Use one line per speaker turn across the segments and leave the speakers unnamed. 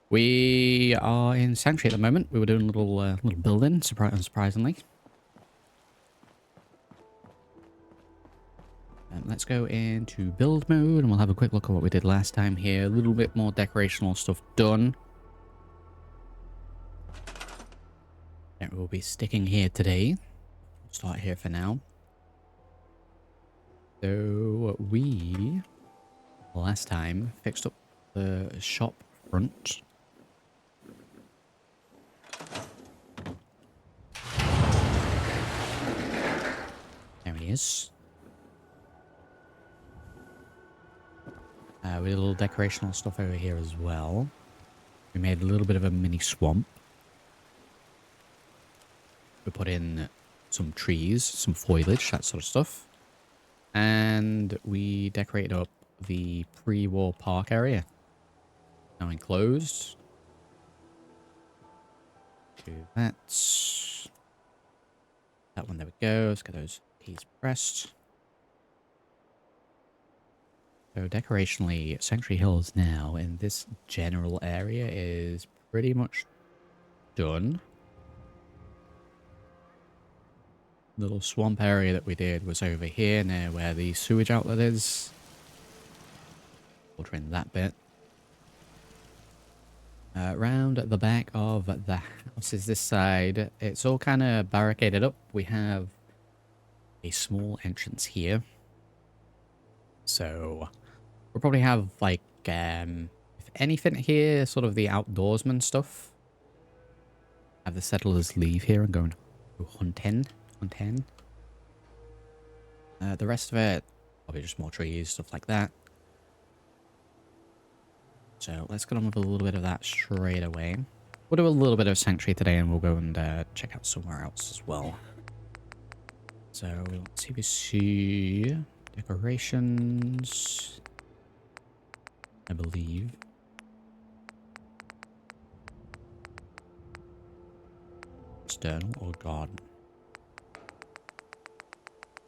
We are in Sanctuary at the moment. We were doing a little building, surprisingly. Let's go into build mode and we'll have a quick look at what we did last time here. A little bit more decorational stuff done. And we'll be sticking here today. We'll start here for now. So we, last time, fixed up the shop front. There he is. We did a little decorational stuff over here as well. We made a little bit of a mini swamp. We put in some trees, some foliage, that sort of stuff. And we decorated up the pre-war park area. Now enclosed. Do that. That one, there we go. Let's get those keys pressed. So decorationally, Sanctuary Hills now in this general area is pretty much done. Little swamp area that we did was over here near where the sewage outlet is. We'll drain that bit. Round the back of the house is this side. It's all kind of barricaded up. We have a small entrance here. So we'll probably have like, if anything here, sort of the outdoorsman stuff. Have the settlers leave here and go and hunting. The rest of it, probably just more trees, stuff like that. So let's get on with a little bit of that straight away. We'll do a little bit of Sanctuary today and we'll go and check out somewhere else as well. So let's see if we see decorations, I believe. External or garden?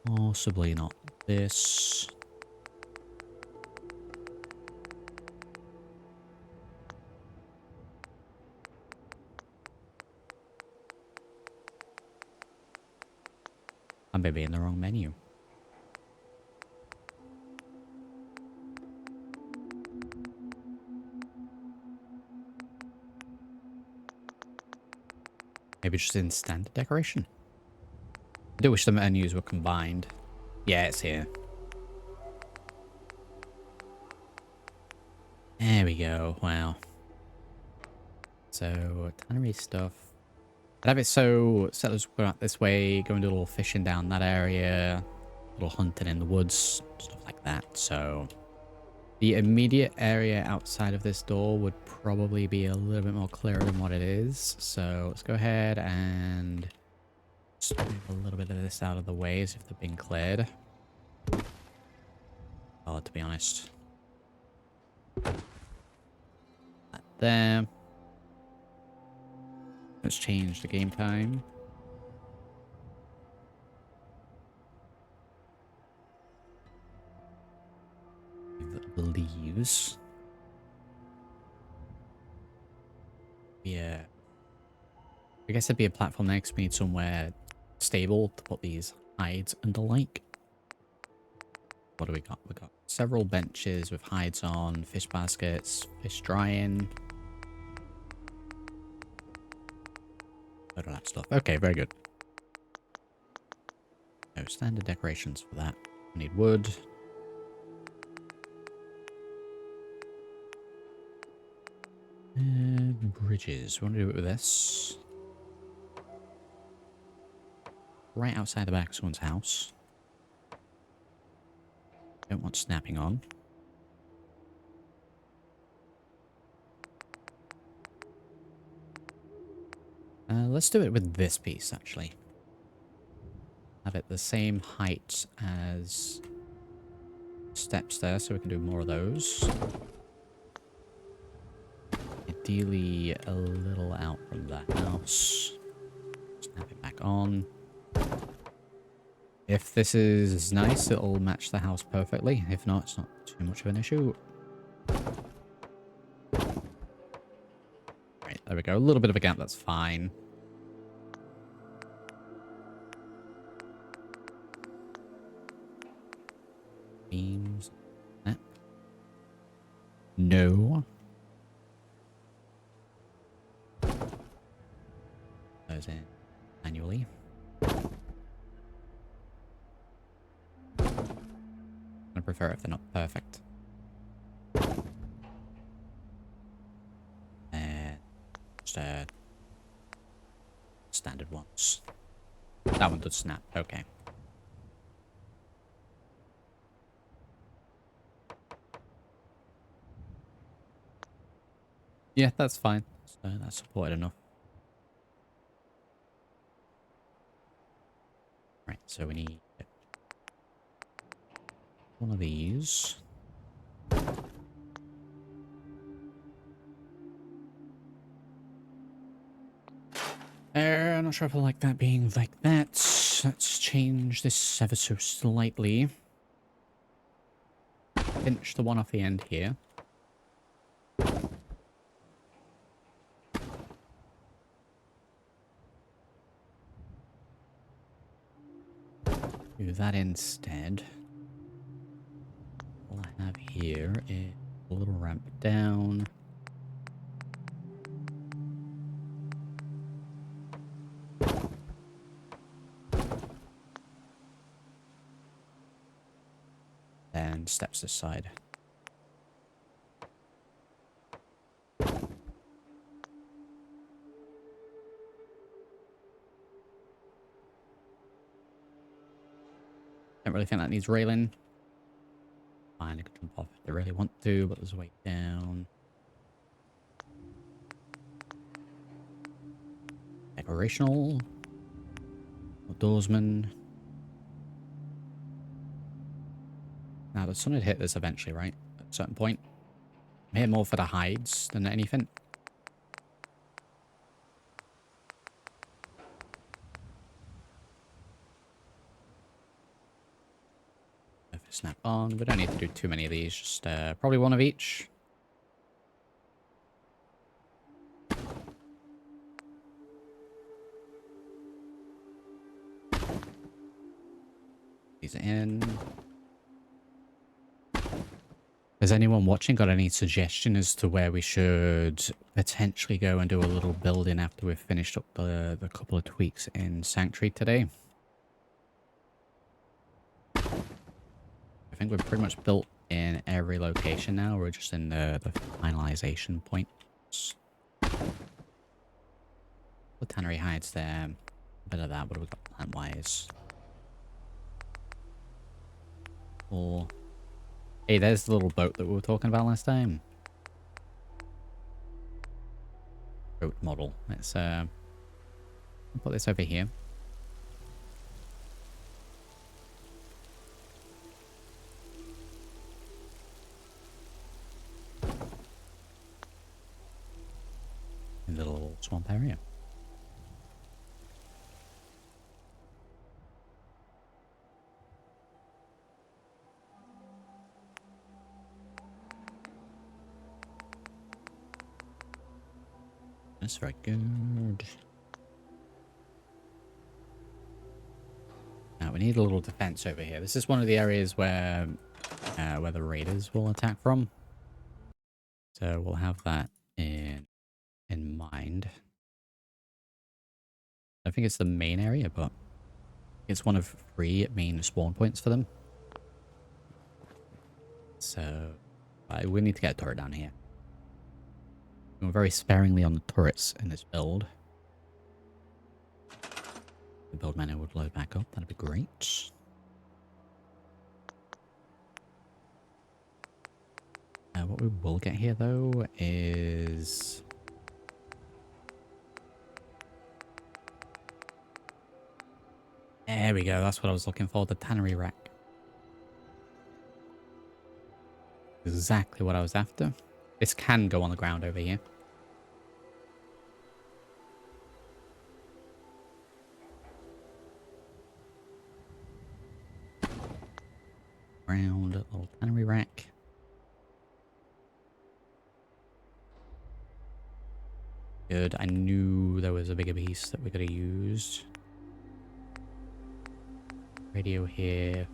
Possibly not this. I may be in the wrong menu. Maybe just in standard decoration. I do wish the menus were combined. Yeah, it's here. There we go. Wow. So, tannery stuff. I'd have it so settlers go out this way, go and do a little fishing down that area, a little hunting in the woods, stuff like that. So, the immediate area outside of this door would probably be a little bit more clear than what it is. So, let's go ahead and just move a little bit of this out of the way as if they've been cleared. Oh, to be honest. That there. Let's change the game time. The leaves. Yeah. I guess it'd be a platform next. We need somewhere stable to put these hides under, like. What do we got? We got several benches with hides on, fish baskets, fish drying. Load of that stuff. Okay, very good. No standard decorations for that. We need wood. And bridges. We want to do it with this. Right outside the back of someone's house. Don't want snapping on. Let's do it with this piece, actually. Have it the same height as steps there, so we can do more of those. Ideally, a little out from the house. Snap it back on. If this is nice, it'll match the house perfectly. If not, it's not too much of an issue. Right, there we go. A little bit of a gap, that's fine. Beams. Snap. No. Those in manually. I prefer if they're not perfect. And just standard ones. That one does snap. Okay. Yeah, that's fine. So that's supported enough. Right, so we need one of these. Not sure if I like that being like that. Let's change this ever so slightly. Pinch the one off the end here. Do that instead. All I have here is a little ramp down. And steps this side. Don't really think that needs railing. Fine, I can jump off if I really want to, but there's a way down. Decorational. Outdoorsman. Now, the sun would hit this eventually, right? At a certain point. I'm here more for the hides than anything. If it snap on, we don't need to do too many of these. Just probably one of each. These are in. Has anyone watching got any suggestion as to where we should potentially go and do a little building after we've finished up the couple of tweaks in Sanctuary today? I think we're pretty much built in every location now. We're just in the finalization points. The tannery hides there. A bit of that. What have we got plant-wise? Or... Hey, there's the little boat that we were talking about last time. Boat model. Let's put this over here. In the little swamp area. That's very good. Now we need a little defense over here. This is one of the areas where the raiders will attack from. So we'll have that in mind. I think it's the main area, but it's one of 3 main spawn points for them. So we need to get a turret down here. We're very sparingly on the turrets in this build. The build menu would load back up. That'd be great. What we will get here, though, is... There we go. That's what I was looking for. The tannery rack. Exactly what I was after. This can go on the ground over here. Ground, little tannery rack. Good. I knew there was a bigger piece that we could have used. Radio here.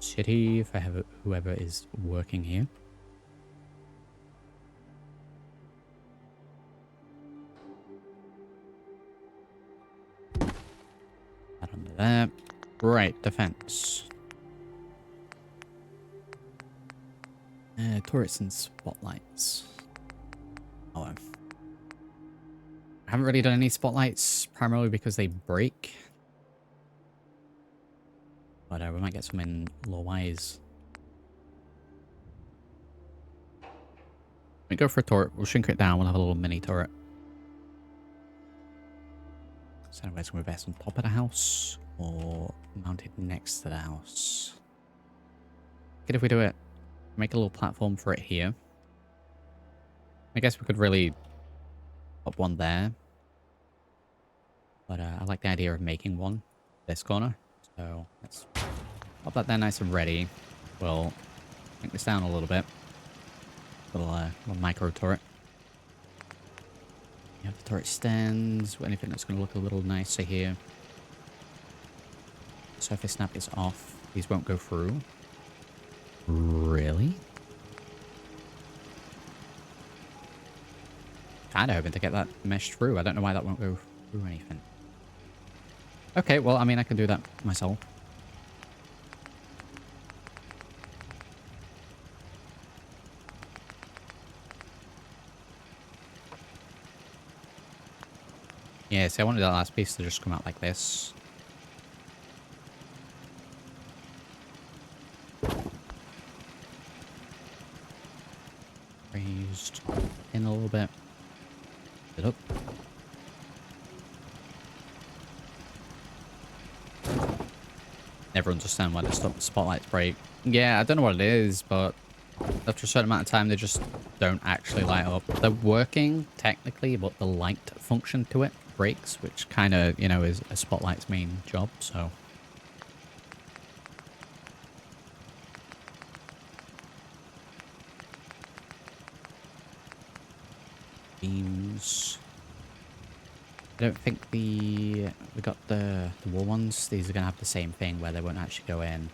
City for whoever is working here. That under there. Right, defense. Turrets and spotlights. Oh, I haven't really done any spotlights, primarily because they break. But we might get some in low-wise. We go for a turret. We'll shrink it down. We'll have a little mini turret. So anyways, we're best on top of the house or mounted next to the house. Good if we do it. Make a little platform for it here. I guess we could really put one there. But I like the idea of making one this corner. So let's pop that there nice and ready. We'll shrink this down a little bit. Little micro turret. You have the turret stands. Anything that's going to look a little nicer here. Surface snap is off. These won't go through. Really? Kind of hoping to get that meshed through. I don't know why that won't go through anything. Okay, well, I mean, I can do that myself. Yeah, see, I wanted that last piece to just come out like this. Raised in a little bit. It up. Never understand why the spotlights break. Yeah, I don't know what it is, but after a certain amount of time, they just don't actually light up. They're working, technically, but the light function to it breaks, which kind of, you know, is a spotlight's main job, so... Beams... I don't think we got the wall ones. These are going to have the same thing where they won't actually go in.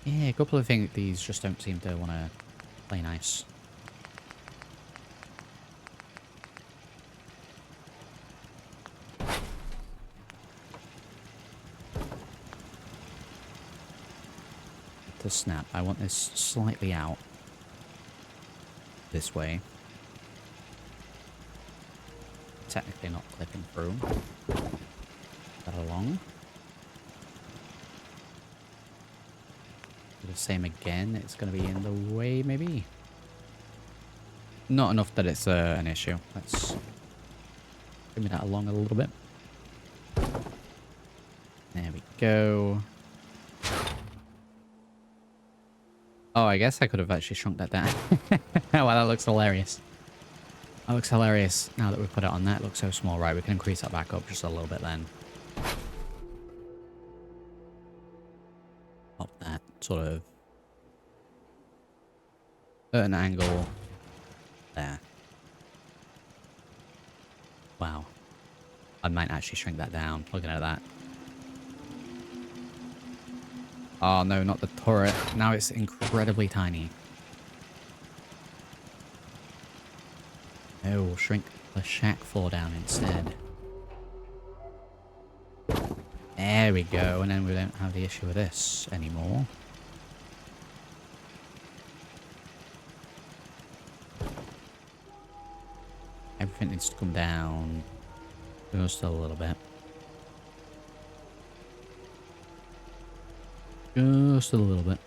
Yeah, a couple of things. These just don't seem to want to play nice. To snap, I want this slightly out. This way. Technically not clipping through. That along. Do the same again. It's going to be in the way, maybe. Not enough that it's an issue. Let's give me that along a little bit. There we go. Oh, I guess I could have actually shrunk that down. Wow, that looks hilarious. That looks hilarious. Now that we put it on there, it looks so small. Right, we can increase that back up just a little bit then. Pop that sort of at an angle there. Wow. I might actually shrink that down, looking at that. Oh no, not the turret. Now it's incredibly tiny. No, we'll shrink the shack floor down instead. There we go, and then we don't have the issue with this anymore. Everything needs to come down just a little bit. Just a little bit.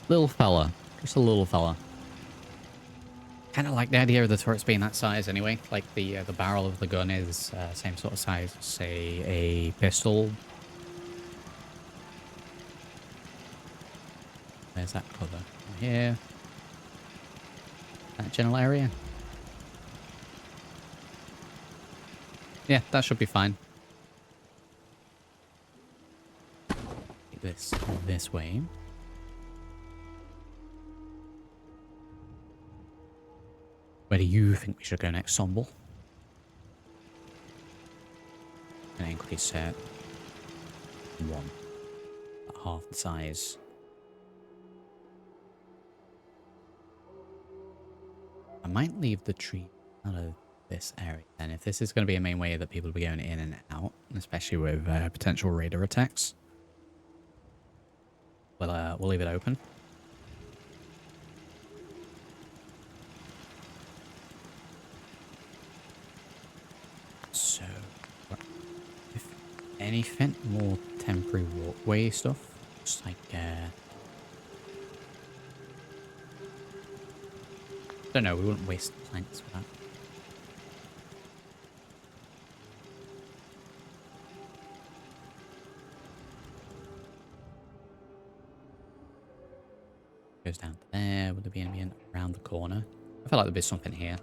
Little fella. Just a little fella. Kind of like the idea of the turrets being that size anyway. Like the barrel of the gun is same sort of size as, say, a pistol. There's that cover here. That general area. Yeah, that should be fine. Take this way. Where do you think we should go next, Somble? And increase it. One. About half the size. I might leave the tree out of this area. And if this is going to be a main way that people will be going in and out, especially with potential raider attacks, we'll leave it open. So, if anything, more temporary walkway stuff. Just like, don't know, we wouldn't waste planks for that. Goes down there. Would there be anything around the corner? I feel like there'd be something here.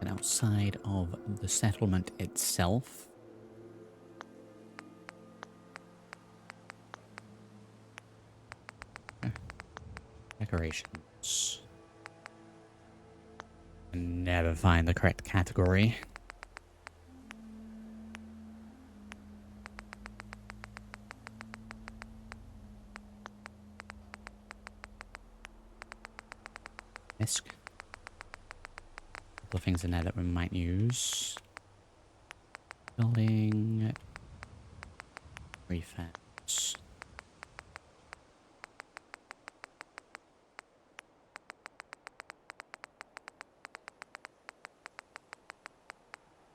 And outside of the settlement itself. Decorations. I never find the correct category. Misc. Couple of things in there that we might use. Building. Refence.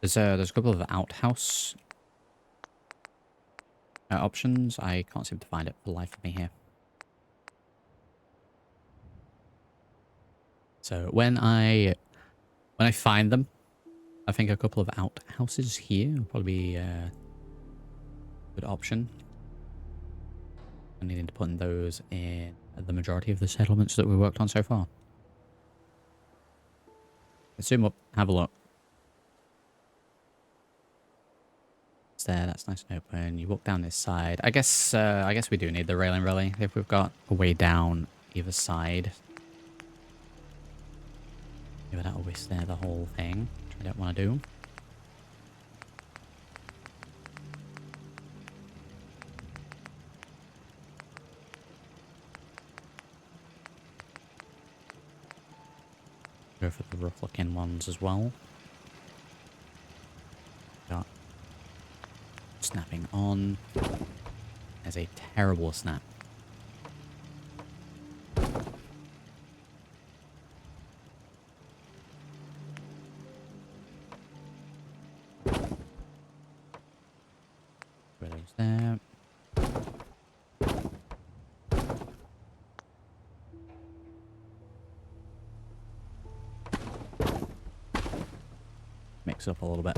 There's a couple of outhouse options. I can't seem to find it for the life of me here. So when I find them, I think a couple of outhouses here will probably be a good option. I'm needing to put those in the majority of the settlements that we worked on so far. Let's zoom up, have a look. It's there, that's nice and open. You walk down this side. I guess we do need the railing really, if we've got a way down either side. Maybe that'll withstand the whole thing, which I don't want to do. Go for the rough looking ones as well. Got snapping on. There's a terrible snap. There. Mix up a little bit.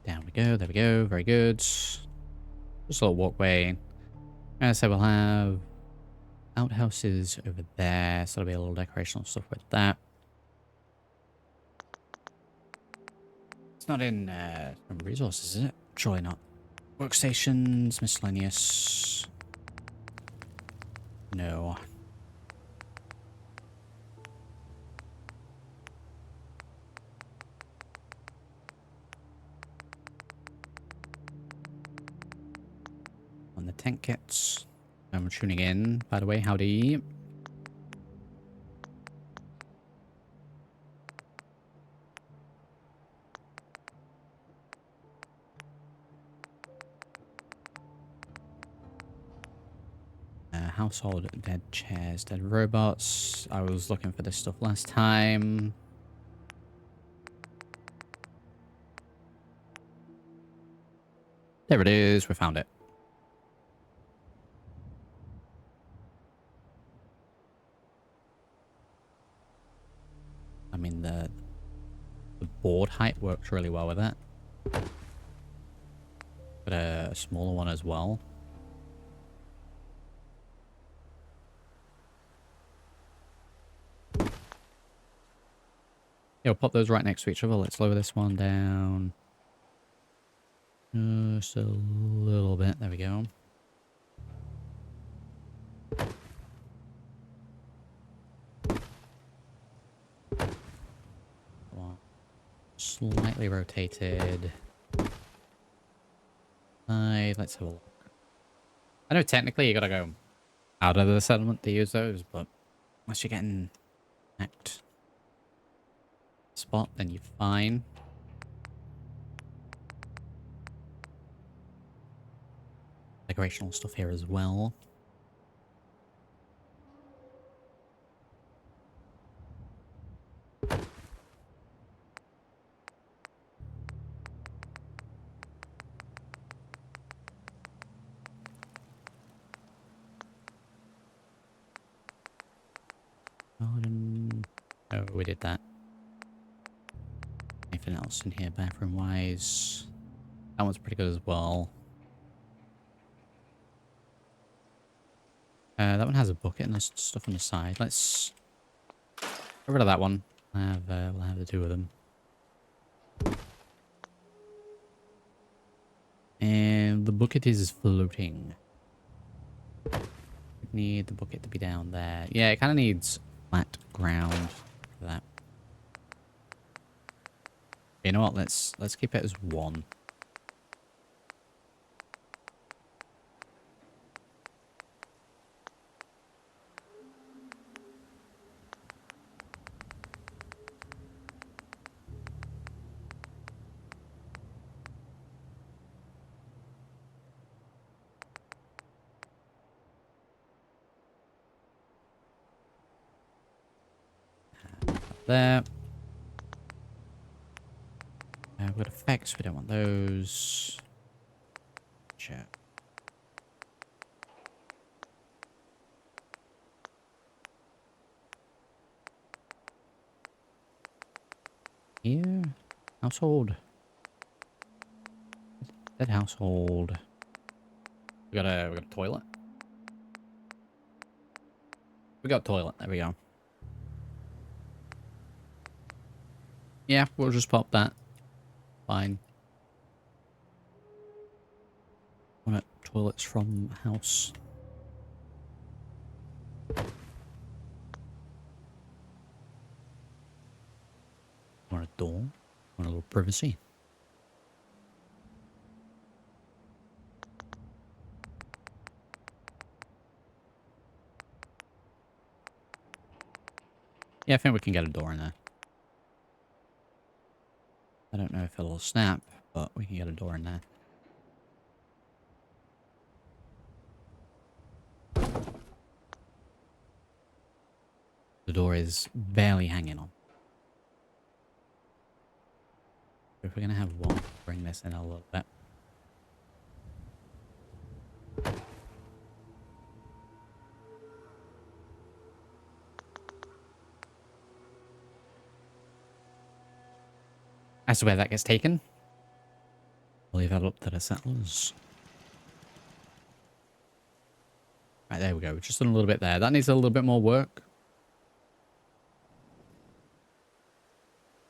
Down we go, there we go, very good. Just a little walkway. As I said, we'll have outhouses over there, so there'll be a little decorational stuff with that. It's not in resources, is it? Surely not. Workstations, miscellaneous. No. On the tent kits. I'm tuning in, by the way. Howdy. Household, dead chairs, dead robots. I was looking for this stuff last time. There it is, we found it. I mean, the board height works really well with that. But a smaller one as well. Yeah, we'll pop those right next to each other. Let's lower this one down. Just a little bit. There we go. Slightly rotated. Let's have a look. I know technically you gotta go out of the settlement to use those, but unless you're getting hacked spot, then you're fine. Decorational stuff here as well. Garden. Oh, we did that. Anything else in here bathroom wise? That one's pretty good as well. That one has a bucket and there's stuff on the side. Let's get rid of that one. We'll have the two of them. And the bucket is floating. Need the bucket to be down there. Yeah, it kind of needs flat ground for that. You know what? Let's keep it as one. There. We've got effects. We don't want those. Sure. Here. Household. Dead household. We got a toilet. We got a toilet. There we go. Yeah, we'll just pop that. Fine. Want toilets from house. Want a door. Want a little privacy. Yeah, I think we can get a door in there. I don't know if it'll snap, but we can get a door in there. The door is barely hanging on. If we're going to have one, bring this in a little bit. As to where that gets taken, we'll leave that up to the settlers. Right, there we go. Just done a little bit there. That needs a little bit more work.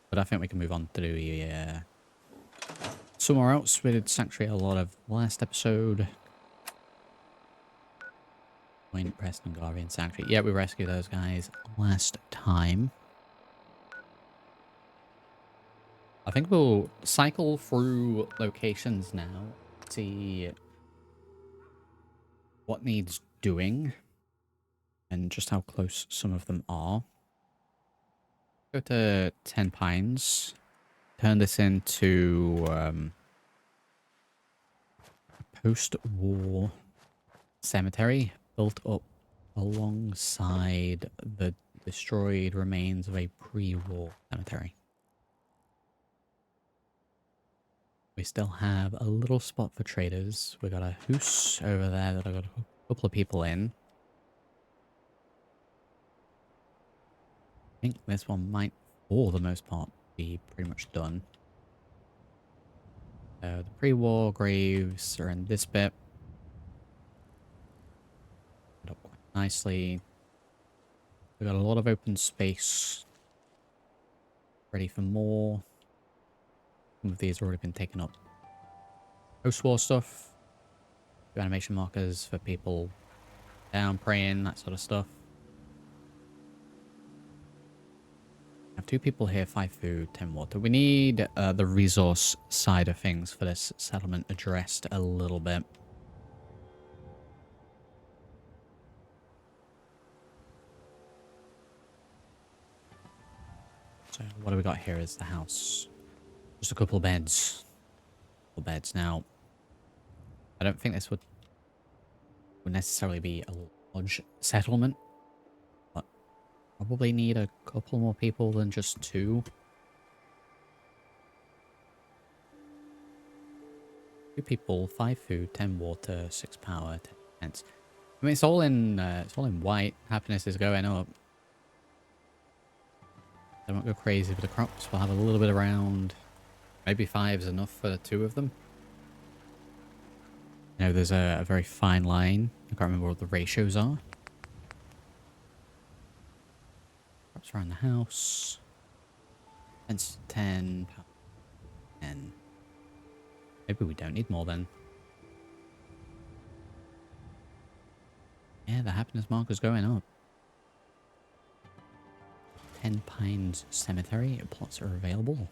But I think we can move on to the, somewhere else. We did Sanctuary a lot of last episode. Wayne, Preston, Garvey, and Sanctuary. Yeah, we rescued those guys last time. I think we'll cycle through locations now. See what needs doing. And just how close some of them are. Go to 10 Pines. Turn this into a post-war cemetery built up alongside the destroyed remains of a pre-war cemetery. We still have a little spot for traders. We got a house over there that I got a couple of people in. I think this one might, for the most part, be pretty much done. The pre-war graves are in this bit. Put up quite nicely. We got a lot of open space. Ready for more. Some of these have already been taken up. Post-war stuff. Do animation markers for people down, praying, that sort of stuff. I have 2 people here, 5 food, 10 water. We need the resource side of things for this settlement addressed a little bit. So what do we got here is the house. Just a couple of beds. Couple beds. Now, I don't think this would necessarily be a large settlement, but probably need a couple more people than just 2. 2 people, 5 food, 10 water, 6 power, 10 defense. I mean, it's all in white. Happiness is going up. They won't go crazy with the crops. We'll have a little bit around. Maybe 5 is enough for the 2 of them. You know, there's a very fine line. I can't remember what the ratios are. Crops around the house. Fence 10, power 10. Maybe we don't need more then. Yeah, the happiness marker's going up. 10 Pines Cemetery. Plots are available.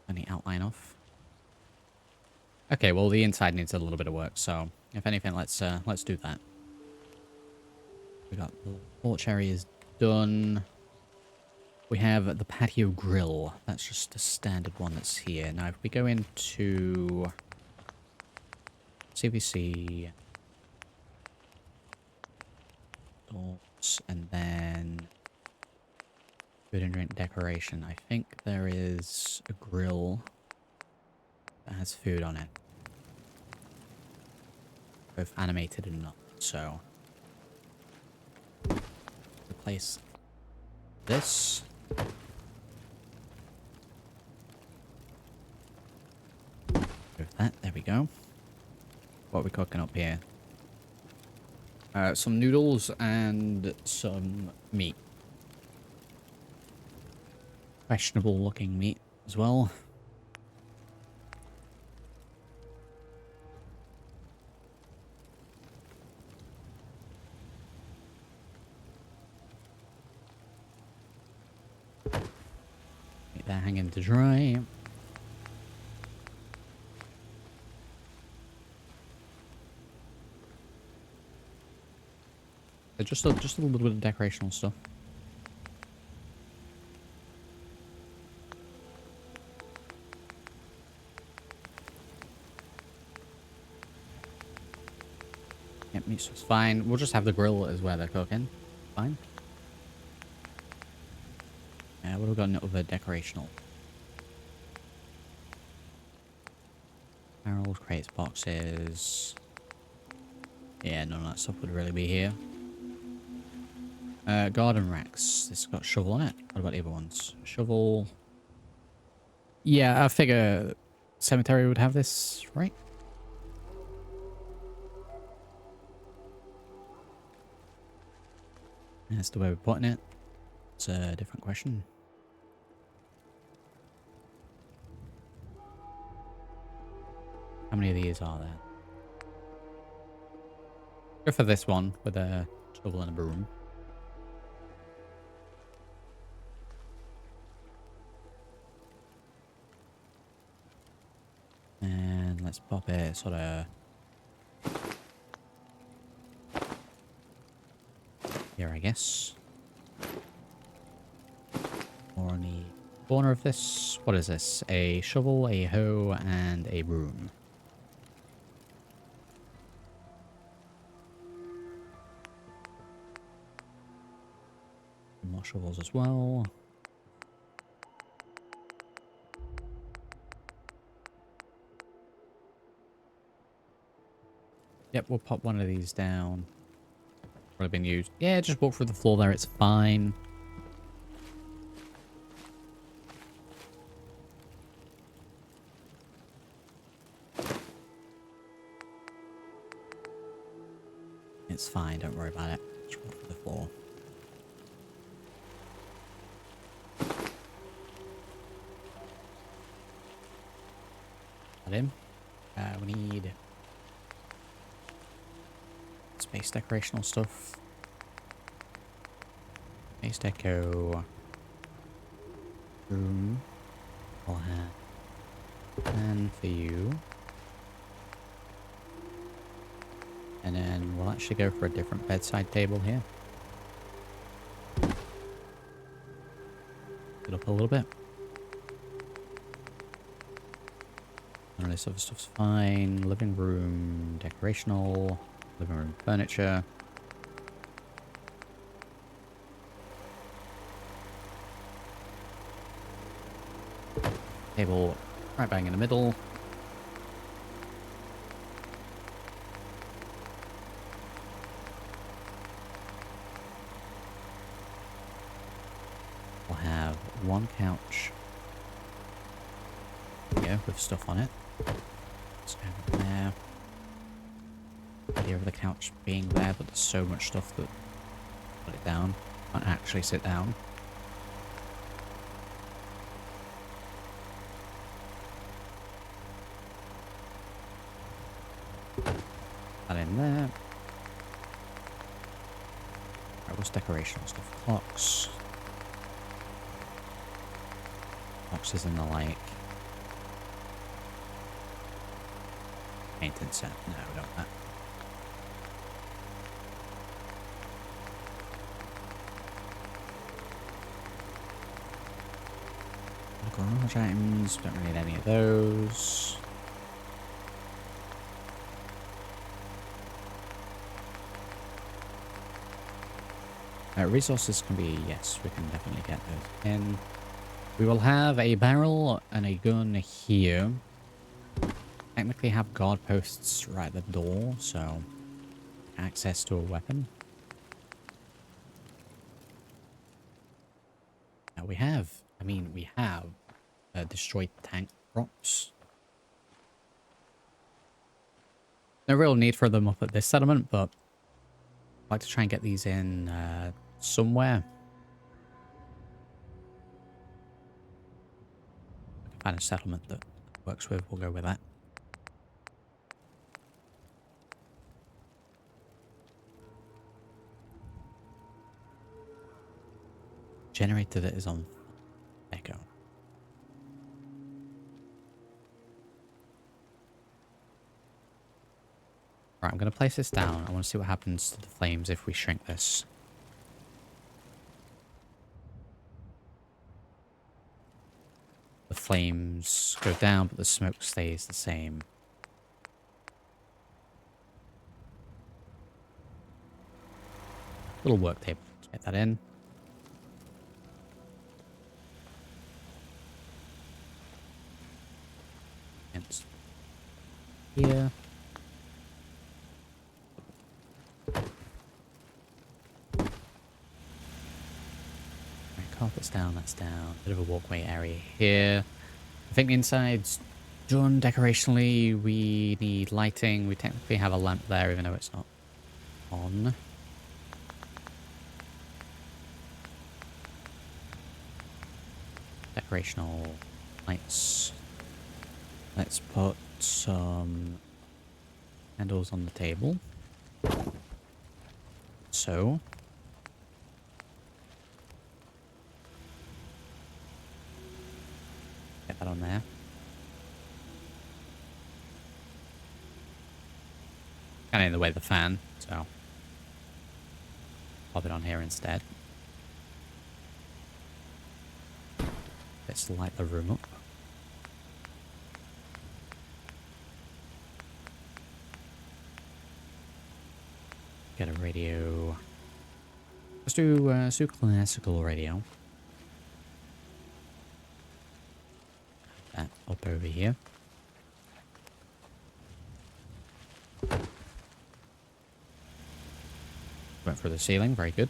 Any outline off. Okay, well the inside needs a little bit of work, so if anything, let's do that. We got the porch area is done. We have the patio grill. That's just a standard one that's here. Now, if we go into CVC doors and then food and drink decoration, I think there is a grill that has food on it. Both animated and not. So replace this. With that, there we go. What are we cooking up here? Some noodles and some meat. Questionable looking meat as well. Get that hanging to dry. Just a little bit of decorational stuff. Yep, meat's just fine. We'll just have the grill as where they're cooking. Fine. Yeah, what have we got in other decorational? Barrels, crates, boxes. Yeah, none of that stuff would really be here. Garden racks. This has got a shovel on it. What about the other ones? Shovel. Yeah, I figure cemetery would have this, right? That's the way we're putting it. It's a different question. How many of these are there? Go for this one with a shovel and a broom. And let's pop it sort of here, I guess. Or on the corner of this. What is this? A shovel, a hoe, and a broom. More shovels as well. Yep, we'll pop one of these down. Probably been used. Yeah, just walk through the floor there. It's fine. It's fine. Don't worry about it. Just walk through the floor. in. We need space decorational stuff. Space deco room. We'll have plan for you. And then we'll actually go for a different bedside table here. Get up a little bit. None of this other stuff's fine. Living room, decorational, living room furniture. Table right bang in the middle. We'll have one couch here with stuff on it. Let's go there. The idea of the couch being there, but there's so much stuff that put it down. Can't actually sit down. That in there. Right, what's decorational stuff? Clocks. Boxes and the like. Painting set. No, we don't want that. Garage items. Don't really need any of those. Resources can be, yes, we can definitely get those in. We will have a barrel and a gun here. Technically have guard posts right at the door, so access to a weapon. Now we have destroyed tank props. No real need for them up at this settlement, but I'd like to try and get these in somewhere. I can find a settlement that works with, we'll go with that. Generator that is on Echo. Right, I'm going to place this down. I want to see what happens to the flames if we shrink this. The flames go down, but the smoke stays the same. Little work table. Let's get that in. And here. Carpet's down, that's down. Bit of a walkway area here. I think the inside's done decorationally. We need lighting. We technically have a lamp there, even though it's not on. Decorational lights. Let's put some candles on the table. So. Get that on there. Kind of in the way of the fan, so pop it on here instead. Let's light the room up. Get a radio. Let's do classical radio. That up over here. Went for the ceiling, very good.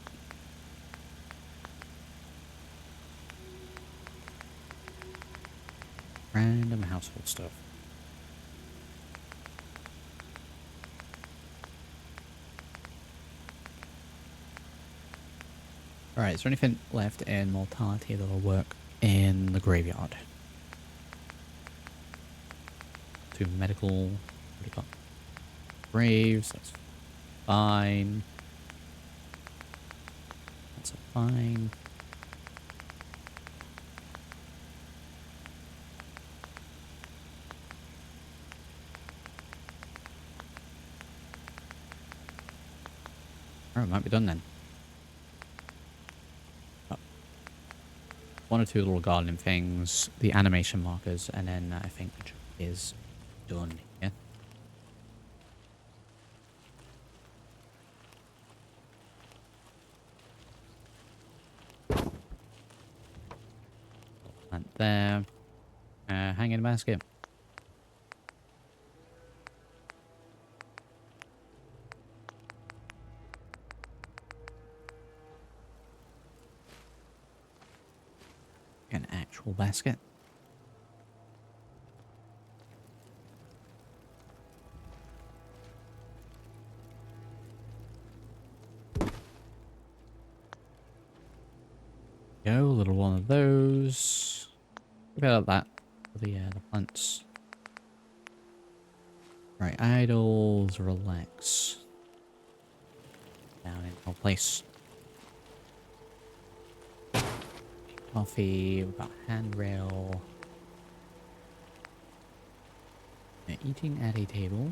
Random household stuff. Alright, is there anything left in mortality that'll work in the graveyard? 2 medical. Already got graves. That's fine. That's fine. Alright, might be done then. Oh. 1 or 2 little gardening things, the animation markers, and then I think the job is done here. Plant there. Hang in a basket. An actual basket. Go, a little one of those. A bit of that for the plants. Right, idols, relax. Down in our place. Coffee, we've got handrail. Eating at a table.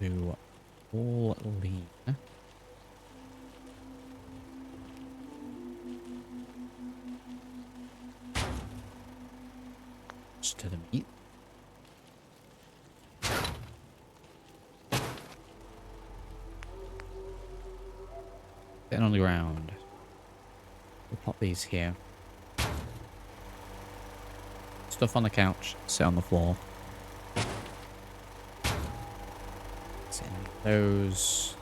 To all lean. Just to the meat. Sitting on the ground. We'll pop these here. Stuff on the couch, sit on the floor. Sitting on those.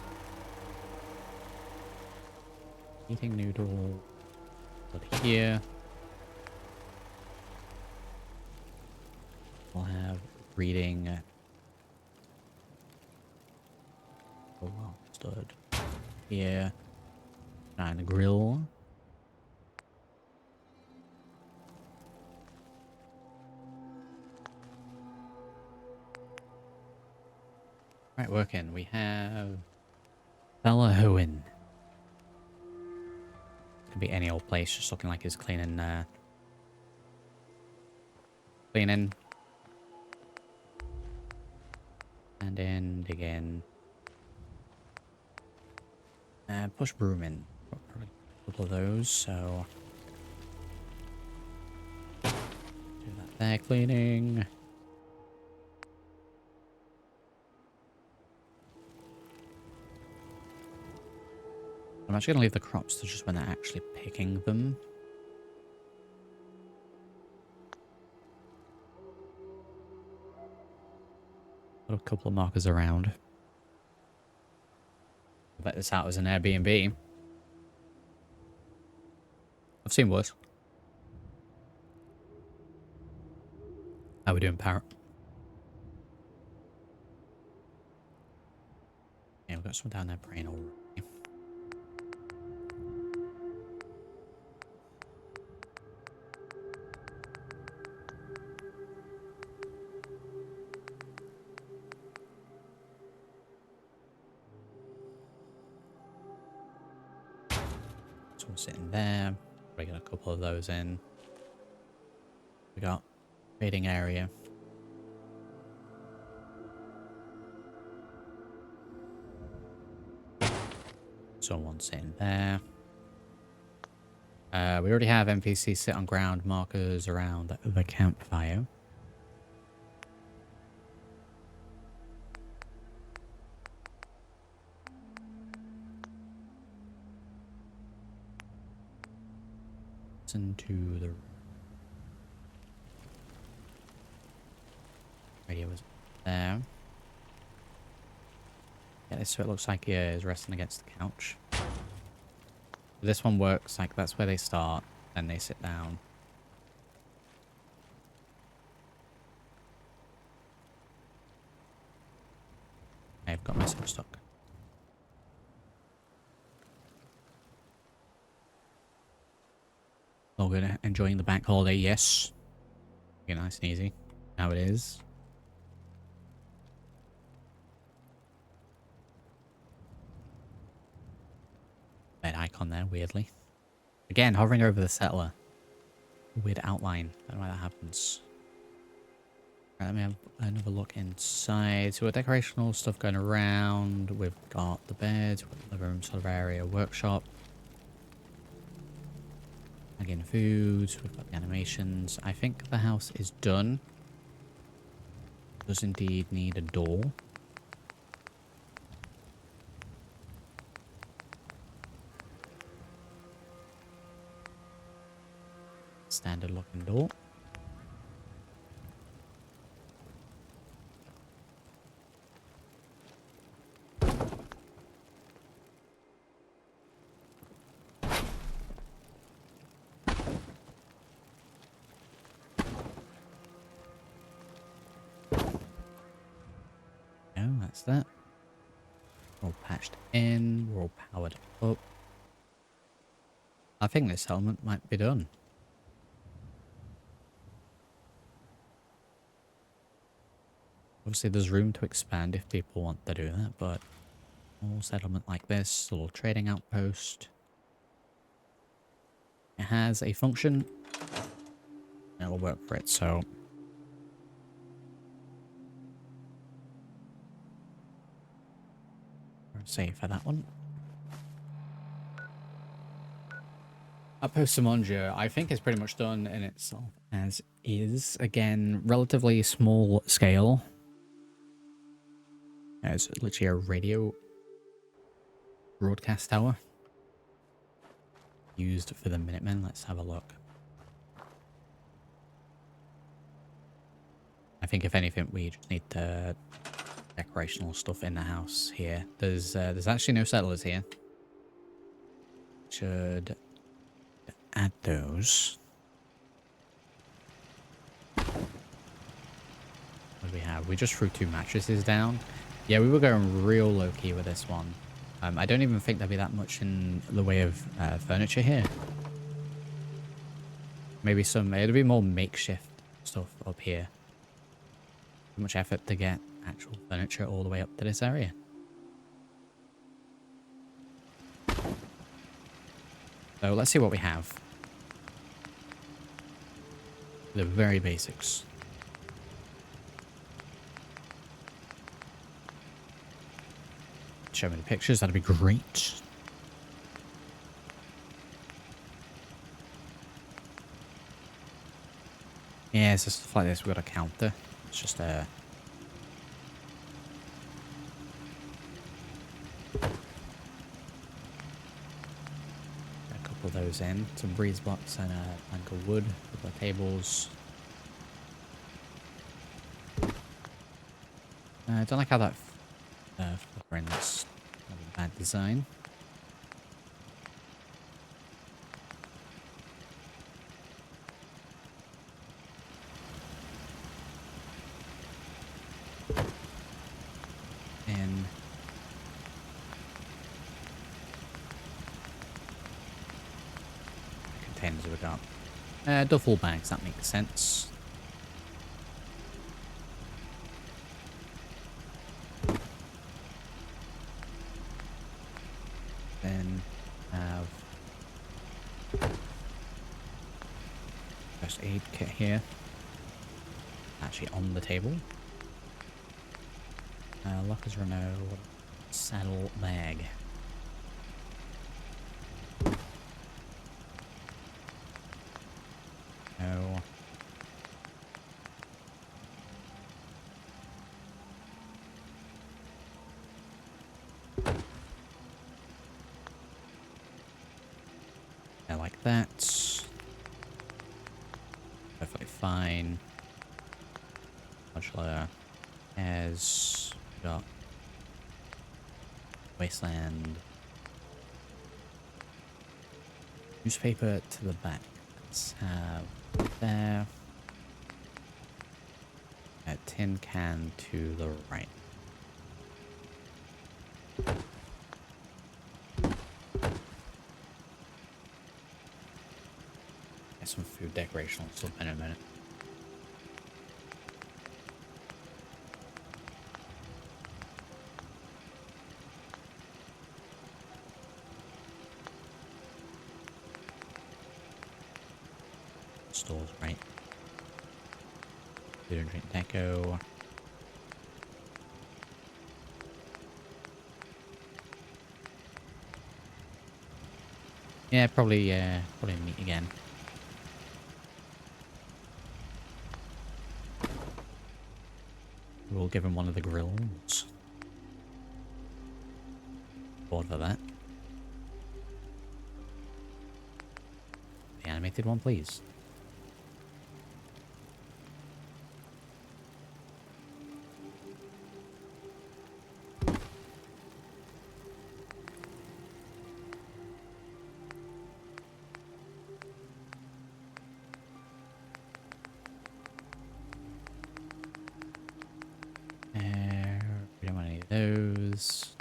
Eating noodle. Put it here. We'll have reading. Oh, well, stood here. And the grill. Right, working. We have Fella Hoen. Could be any old place, just looking like he's cleaning. Cleaning. And in, dig in. Push broom in. Probably a couple of those, so. Do that there, cleaning. I'm actually going to leave the crops to just when they're actually picking them. Put a couple of markers around. Let this out as an Airbnb. I've seen worse. How are we doing, Parrot? Yeah, we've got someone down there praying already. Someone sitting there. We got a couple of those in. We got trading area. Someone sitting there. We already have NPCs sit on ground markers around the campfire. Listen to the radio is there. Yeah, so it looks like he is resting against the couch. This one works like that's where they start, then they sit down. I've got myself stuck. All good. Enjoying the bank holiday, yes. Be nice and easy. How it is. That icon there, weirdly. Again, hovering over the settler. Weird outline. I don't know why that happens. Right, let me have another look inside. So, we've got decorational stuff going around. We've got the beds, we've got the living room sort of area, workshop. Again, foods. We've got the animations. I think the house is done. Does indeed need a door. Standard looking door. No, that's that. We're all patched in. We're all powered up. I think this element might be done. Obviously, there's room to expand if people want to do that, but small settlement like this, a little trading outpost. It has a function. And it will work for it, so... save for that one. Outpost Simonja, I think is pretty much done in itself as is. Again, relatively small scale. It's literally a radio broadcast tower used for the Minutemen. Let's have a look. I think if anything, we just need the decorational stuff in the house here. There's actually no settlers here. Should add those. What do we have? We just threw 2 mattresses down. Yeah, we were going real low-key with this one. I don't even think there'll be that much in the way of furniture here. Maybe it'll be more makeshift stuff up here. Too much effort to get actual furniture all the way up to this area. So let's see what we have. The very basics. Show me the pictures, that'd be great. Yeah, it's just stuff like this. We've got a counter. It's just a couple of those in. Some breeze blocks and a plank of wood. A couple of tables. I don't like how that flickering looks. Kind of a bad design. And containers we got. Duffel bags, that makes sense. Then have first aid kit here. Actually on the table. Lockers Renault saddle bag. No. I like that. Perfectly fine. Modular as got wasteland. Newspaper to the back. Let's have there. A tin can to the right. Get some food decoration stuff in a minute. Stores, right? Food and drink deco. Yeah, probably meat again. We'll give him one of the grills. Board for that. The animated one, please. We don't want any of those.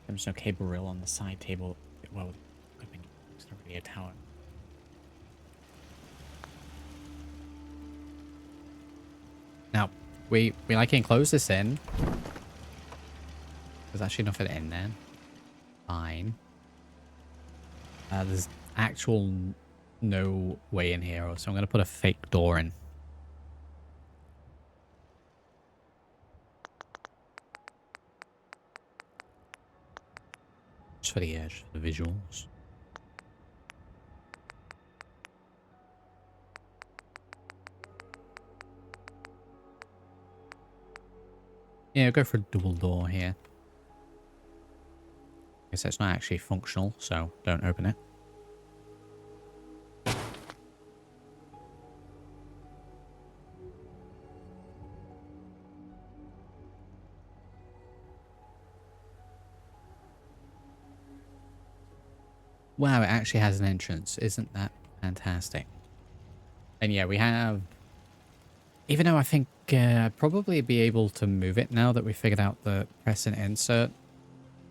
There's no cable reel on the side table. Well, it's not really a tower. Now, we can close this in. There's actually nothing in there. Fine. There's actual no way in here, so I'm going to put a fake door in. Just for the edge, for the visuals. Yeah, go for a double door here. I guess it's not actually functional, so don't open it. Wow, it actually has an entrance. Isn't that fantastic? And yeah, we have... Even though I think I'd probably be able to move it now that we figured out the press and insert.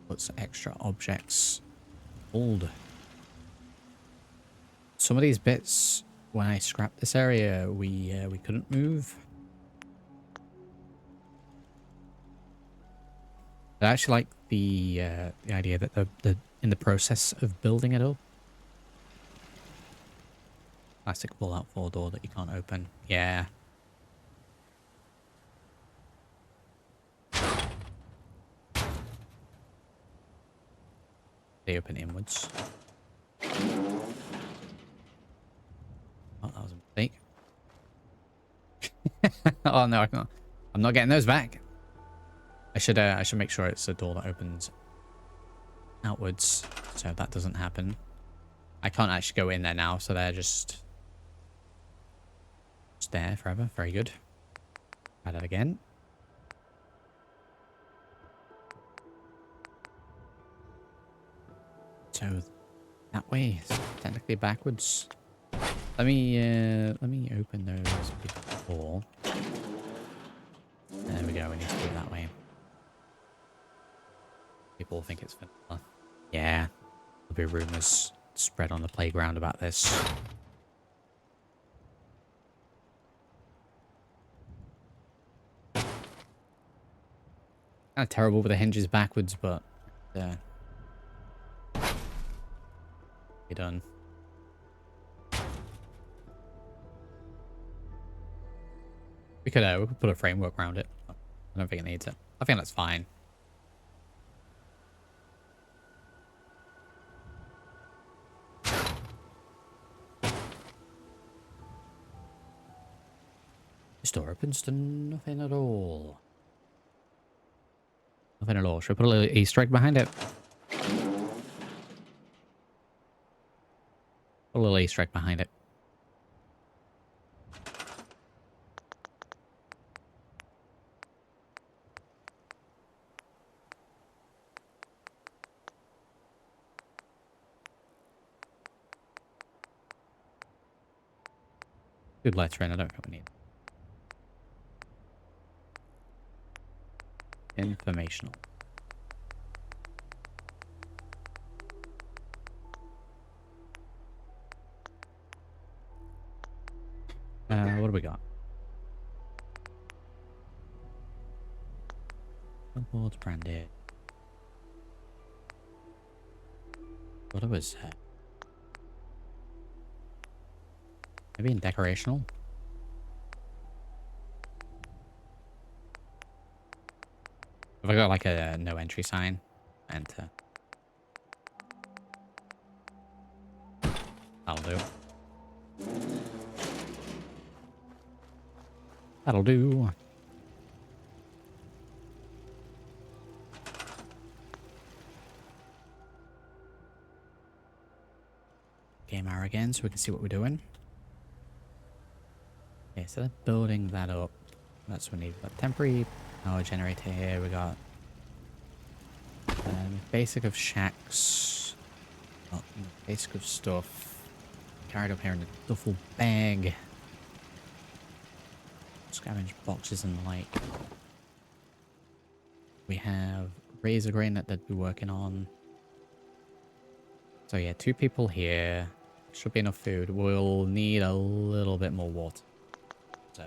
Puts extra objects. Hold. Some of these bits, when I scrapped this area, we couldn't move. I actually like the idea that the in the process of building it up. Plastic pull-out 4-door that you can't open. Yeah. They open inwards. Oh, that was a mistake. Oh no, I'm not getting those back. I should make sure it's a door that opens outwards, so that doesn't happen. I can't actually go in there now, so they're just there forever. Very good. Try that again. So that way, it's technically backwards. Let me open those before. There we go. We need to do it that way. People think it's vanilla. Yeah, there'll be rumors spread on the playground about this. Kind of terrible with the hinges backwards, but be done. We could put a framework around it. I don't think it needs it. I think that's fine. This door opens to nothing at all. Nothing at all. Should we put a little Easter egg behind it? Put a little Easter egg behind it. Good lettering. I don't think we need informational. What do we got? Billboards branded. What was that? Maybe in decorational. Have I got like a no entry sign? Enter. That'll do. That'll do. Game hour again so we can see what we're doing. Okay, so they're building that up. That's what we need. We've got temporary power generator here. We got basic of shacks. Well, basic of stuff. Carried up here in a duffel bag. Scavenge boxes and the like. We have razor grain that they'd be working on. So yeah, 2 people here. Should be enough food. We'll need a little bit more water. So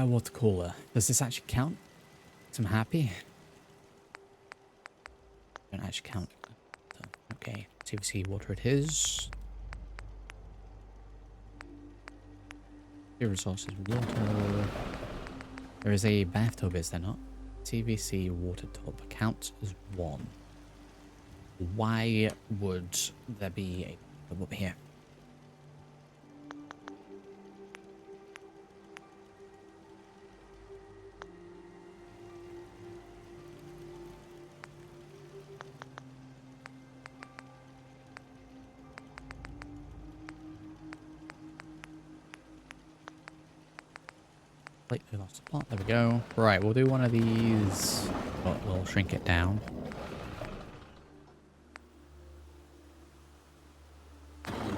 water cooler. Does this actually count? I'm happy. Don't actually count. Okay, CVC water it is. Resources water. There is a bathtub, is there not? CVC water tub counts as 1. Why would there be a tub up here? Completely lost the plot. There we go. Right, we'll do one of these, but we'll shrink it down.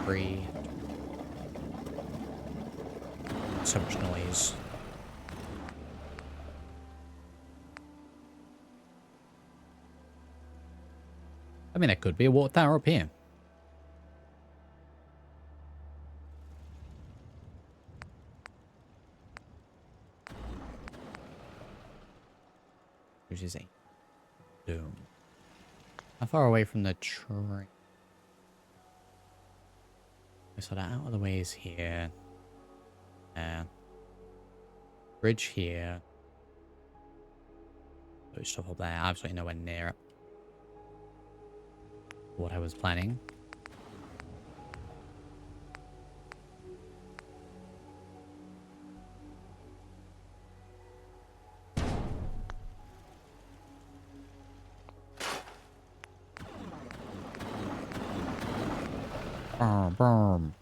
Free. So much noise. I mean, there could be a water tower up here. Which is a dome. How far away from the train? So that out of the way is here. Bridge here. There's stuff up there. Absolutely nowhere near it. What I was planning. Boom.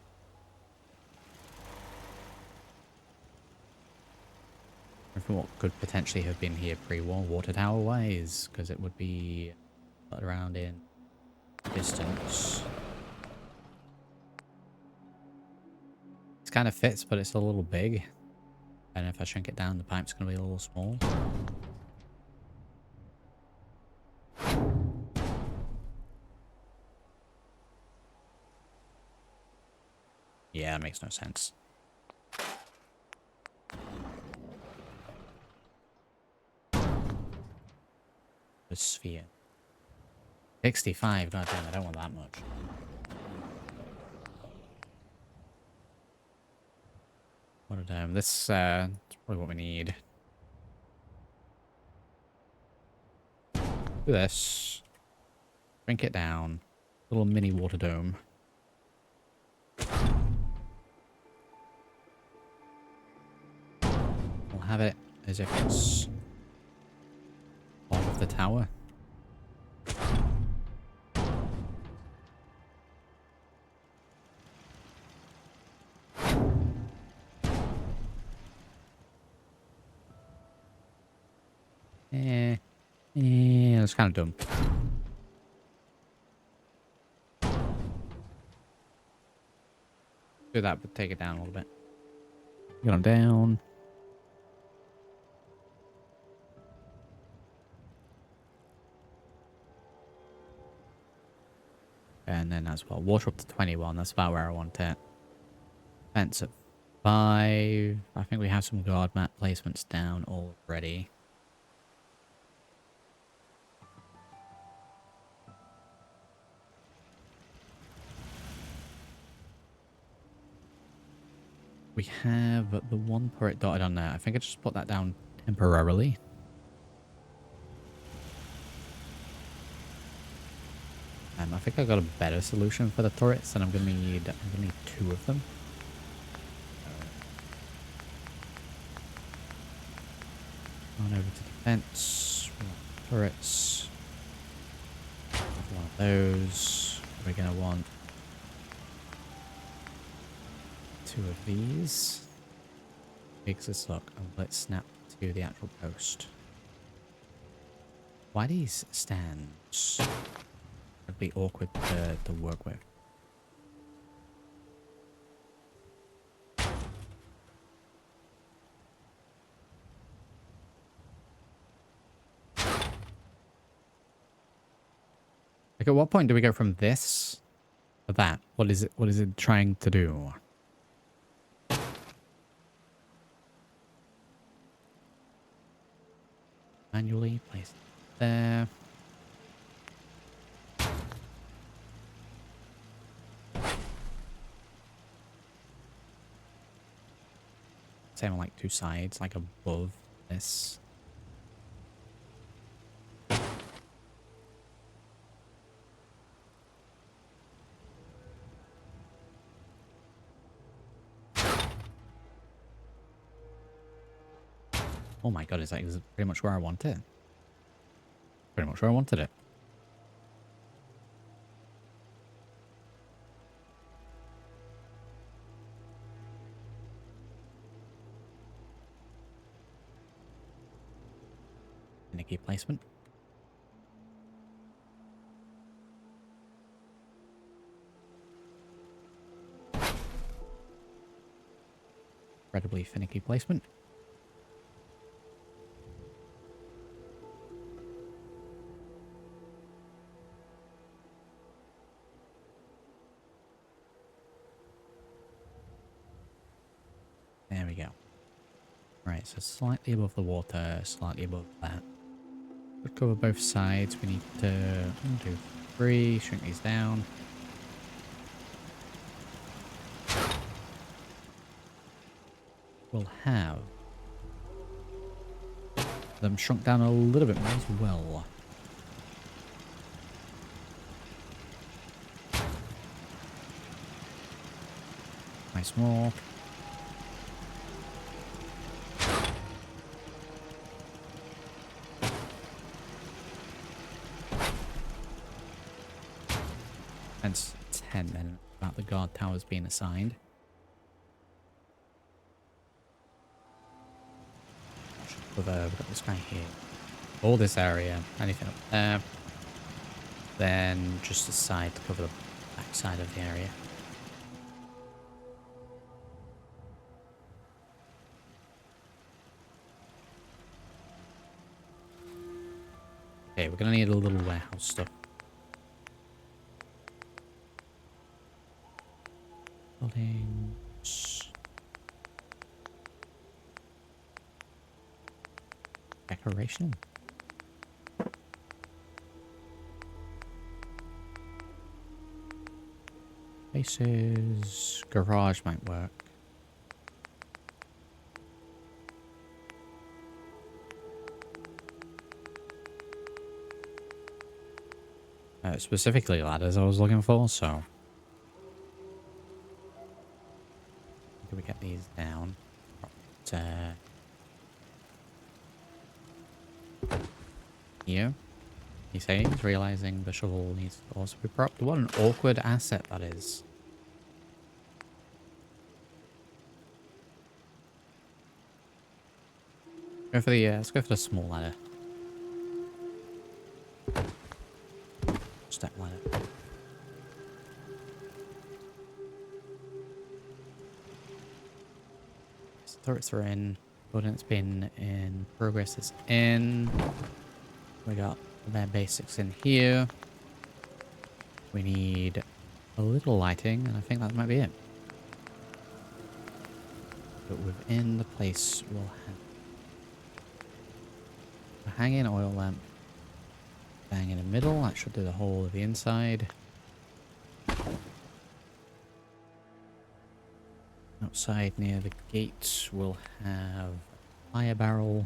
From what could potentially have been here pre-war water tower wise, because it would be around in distance. It kind of fits, but it's a little big. And if I shrink it down, the pipe's going to be a little small. Yeah, that makes no sense. The sphere. 65, goddamn, I don't want that much. What a damn. This, is probably what we need. Do this. Shrink it down. Little mini water dome. We'll have it as if it's part of the tower. Yeah, that's kind of dumb. Do that, but take it down a little bit. Get on down. And then as well, water up to 21. That's about where I want it. Fence at 5. I think we have some guard mat placements down already. We have the one turret dotted on there. I think I just put that down temporarily. I think I got a better solution for the turrets, and I'm gonna need 2 of them. On over to defense. Turrets. One of those. We're gonna want 2 of these. Makes this look, and let's snap to the actual post. Why these stands? It'd be awkward to work with. Like, at what point do we go from this to that? What is it trying to do? Manually place it there. Same on like 2 sides, like above this. Oh my god, is that pretty much where I want it? Pretty much where I wanted it. Finicky placement. Incredibly finicky placement. There we go. Right, so slightly above the water, slightly above that. Should cover both sides. We need to 1, 2, 3, shrink these down. We'll have them shrunk down a little bit more as well. Nice more. That's 10 then, about the guard towers being assigned. We've got this guy here. All this area, anything up there. Then just the side to cover the back side of the area. Okay, we're gonna need a little warehouse stuff. Buildings. Decoration. Spaces. Garage might work. Specifically ladders I was looking for, so. Can we get these down? Here. He says, realizing the shovel needs to also be propped. What an awkward asset that is. Go for the let's go for the small ladder. Step ladder. So turrets are in. Building's been in. Progress is in. We got the bare basics in here. We need a little lighting, and I think that might be it. But within the place, we'll have a hanging oil lamp. Bang in the middle. That should do the whole of the inside. Outside near the gate, we'll have a fire barrel.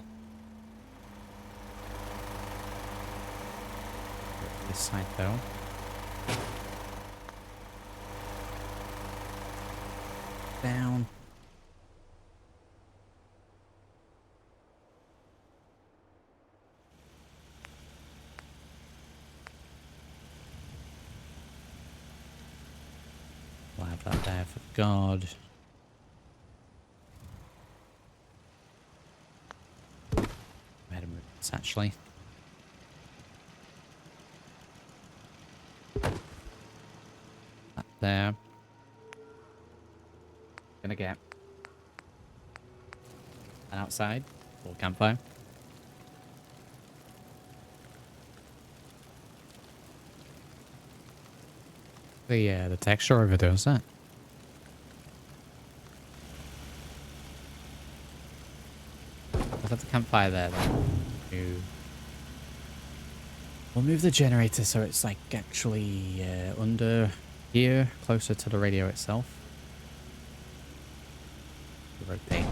This side though. Down. We'll have that there for guard. Better move this actually. That there. Gonna get an outside or campfire. The texture overdoes that. Let's have the campfire there then. We'll move the generator so it's like actually under here, closer to the radio itself. Rotate.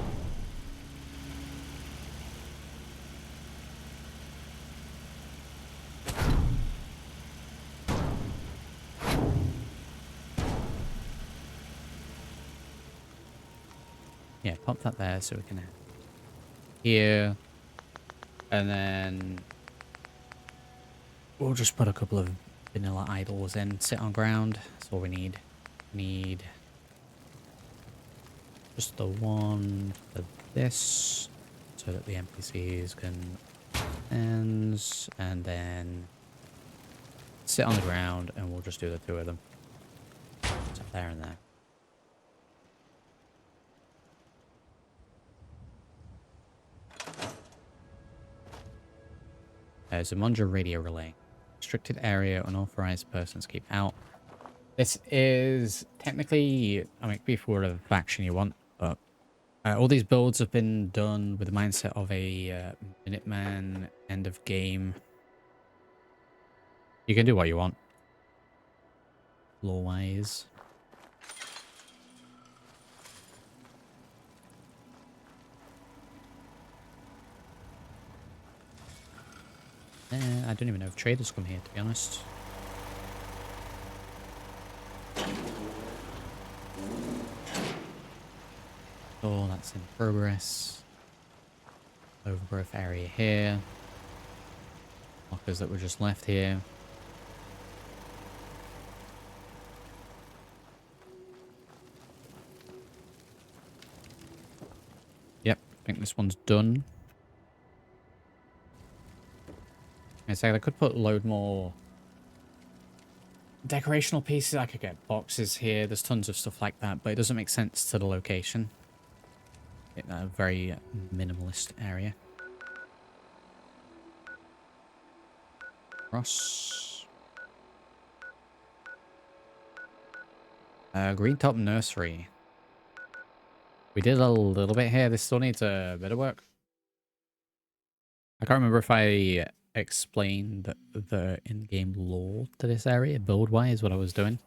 Yeah, pop that there so we can have here. And then we'll just put a couple of vanilla idols in, sit on ground. That's all we need. Need just the one for this so that the NPCs can ends and then sit on the ground and we'll just do the two of them. So there and there. There's a Munja radio relay. Restricted area, unauthorized persons keep out. This is technically, I mean, be for whatever faction you want, but all these builds have been done with the mindset of a Minuteman end of game. You can do what you want, lore-wise. I don't even know if traders come here, to be honest. Oh, that's in progress. Overgrowth area here. Lockers that were just left here. Yep, I think this one's done. I say I could put a load more decorational pieces. I could get boxes here. There's tons of stuff like that, but it doesn't make sense to the location. In a very minimalist area. Cross. Greentop Nursery. We did a little bit here. This still needs a bit of work. I can't remember if I explained the in-game lore to this area, build-wise, what I was doing.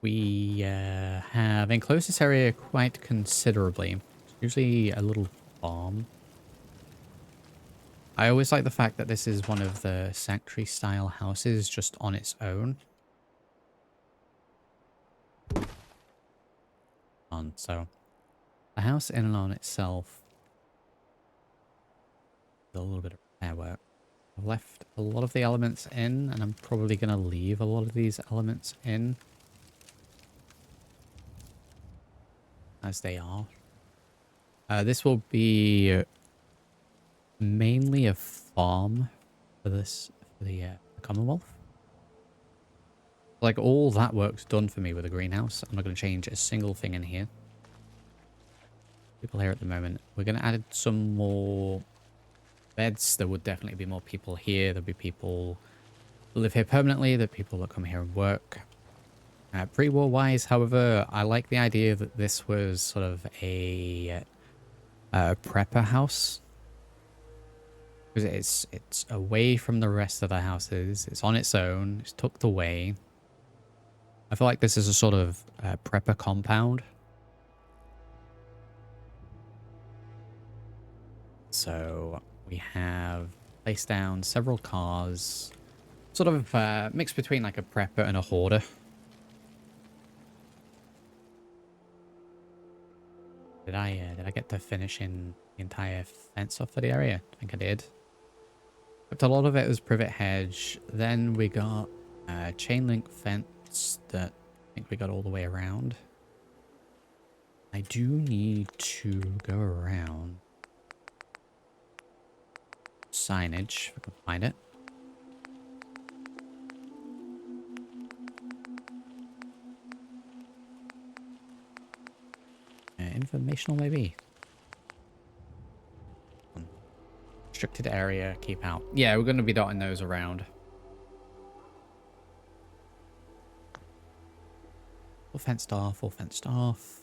We have enclosed this area quite considerably. It's usually a little farm. I always like the fact that this is one of the sanctuary-style houses just on its own. So, the house in and on itself is a little bit of repair work. I've left a lot of the elements in, and I'm probably going to leave a lot of these elements in as they are. This will be mainly a farm for this, for the Commonwealth. Like, all that work's done for me with the greenhouse. I'm not going to change a single thing in here. People here at the moment. We're going to add some more beds. There would definitely be more people here. There'll be people who live here permanently. There are people that come here and work. Pre-war wise, however, I like the idea that this was sort of a prepper house. Because it's away from the rest of the houses. It's on its own. It's tucked away. I feel like this is a sort of prepper compound. So we have placed down several cars. Sort of mixed between like a prepper and a hoarder. Did I get to finishing the entire fence off for the area? I think I did. But a lot of it was privet hedge. Then we got a chain link fence that I think we got all the way around. I do need to go around. Signage, if I can find it. Informational maybe. Restricted area, keep out. Yeah, we're going to be dotting those around. All fenced off, all fenced off.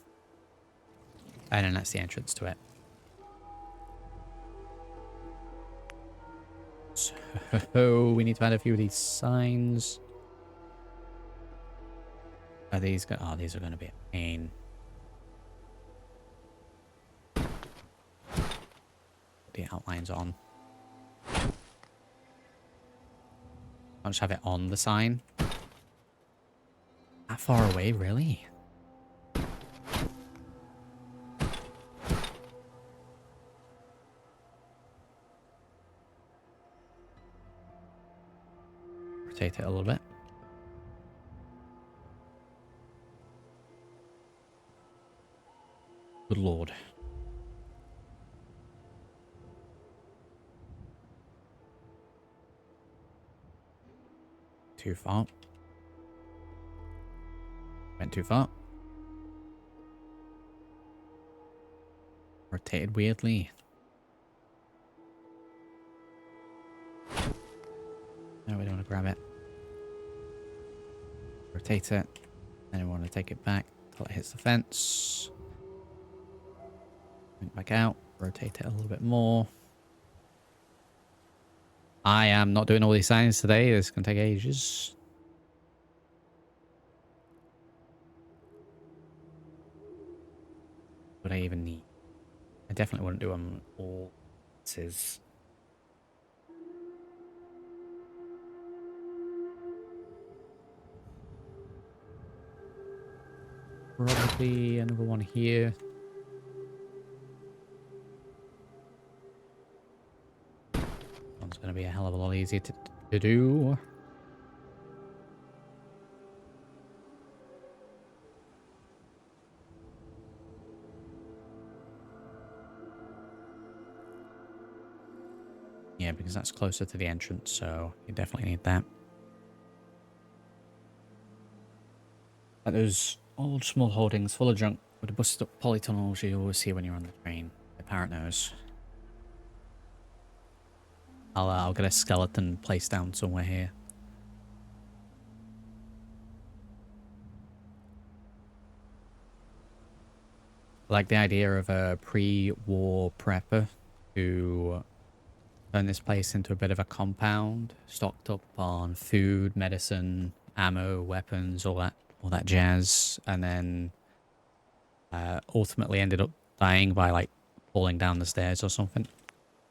And then that's the entrance to it. So we need to add a few of these signs. Are these going? Oh, these are going to be a pain. Put the outlines on. I'll just have it on the sign. That far away, really? Rotate it a little bit. Good lord. Too far. Went too far. Rotated weirdly. No, we don't want to grab it. Rotate it. Then we want to take it back until it hits the fence. Bring it back out. Rotate it a little bit more. I am not doing all these signs today. This is going to take ages. What do I even need? I definitely wouldn't do them all. This is... Probably another one here. One's going to be a hell of a lot easier to do. Yeah, because that's closer to the entrance, so you definitely need that. Like those old small holdings full of junk with the busted up polytunnels you always see when you're on the train. The parrot knows. I'll get a skeleton placed down somewhere here. I like the idea of a pre-war prepper to turn this place into a bit of a compound, stocked up on food, medicine, ammo, weapons, all that jazz, and then ultimately ended up dying by like falling down the stairs or something.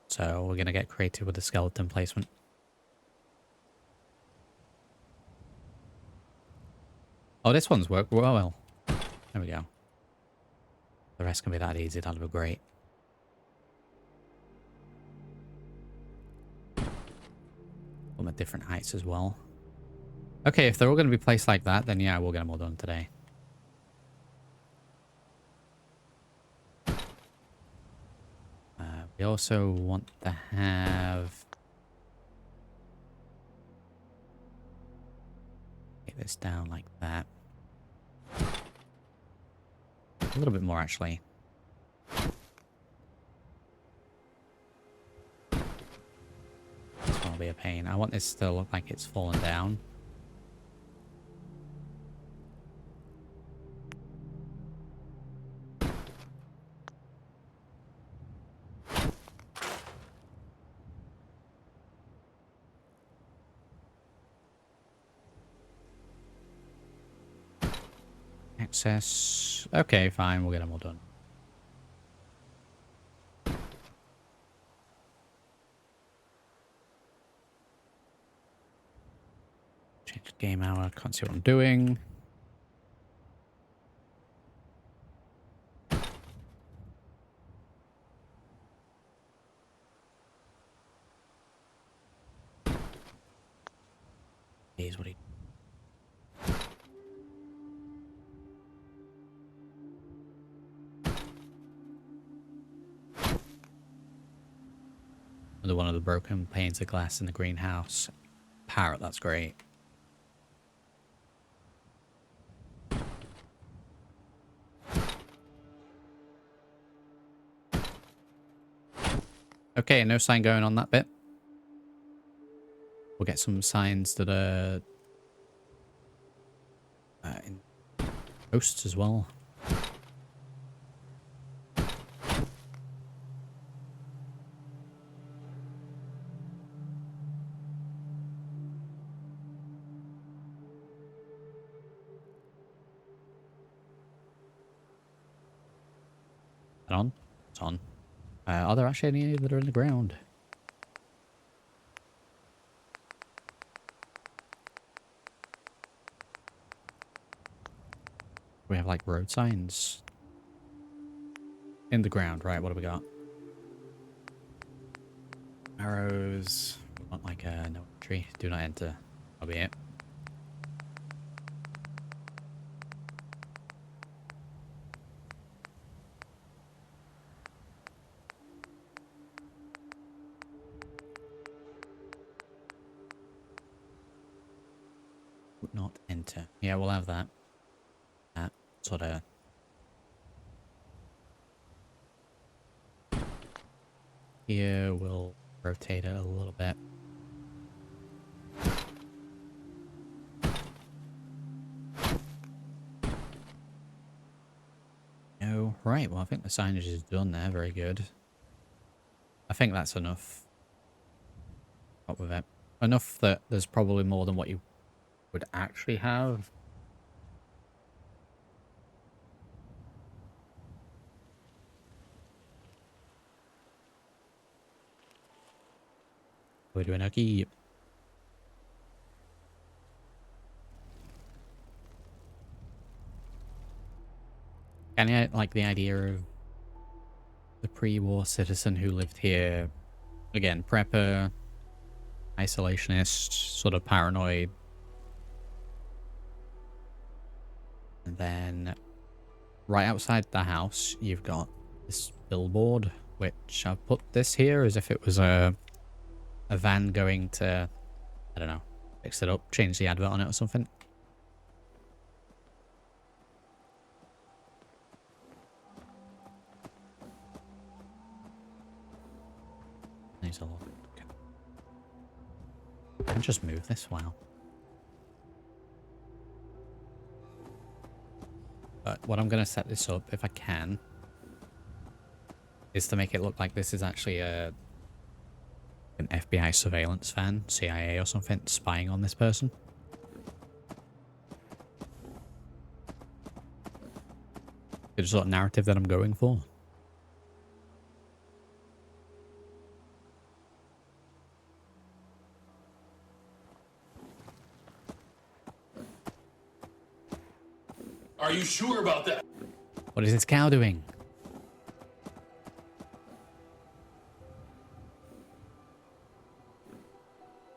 So we're gonna get creative with the skeleton placement. Oh, this one's worked well. There we go. The rest can be that easy. That'll be great. Them at different heights as well. Okay, if they're all going to be placed like that, then yeah, we'll get them all done today. We also want to have... Get this down like that. A little bit more, actually. This one will be a pain. I want this to look like it's fallen down. access. Okay, fine. We'll get them all done. Change game hour. Can't see what I'm doing. Here's what he... Another one of the broken panes of glass in the greenhouse. Parrot, that's great. Okay, no sign going on that bit. We'll get some signs that are in posts as well. On? It's on. Are there actually any that are in the ground? We have like road signs in the ground, right? What do we got? Arrows. We want like a no entry. Do not enter. That'll be it. Would not enter. Yeah, we'll have that. That sort of. Here we'll rotate it a little bit. Oh, right. Well, I think the signage is done there. Very good. I think that's enough. Up with it. Enough that there's probably more than what you would actually have. We're doing okay. And I like the idea of the pre-war citizen who lived here. Again, prepper, isolationist, sort of paranoid. And then right outside the house, you've got this billboard, which I've put this here as if it was a van going to, I don't know, fix it up, change the advert on it or something. Needs a lot. Okay. I can just move this. Wow. But what I'm going to set this up, if I can, is to make it look like this is actually an FBI surveillance van, CIA or something, spying on this person. It's the sort of narrative that I'm going for.
Are you sure about that?
What is this cow doing?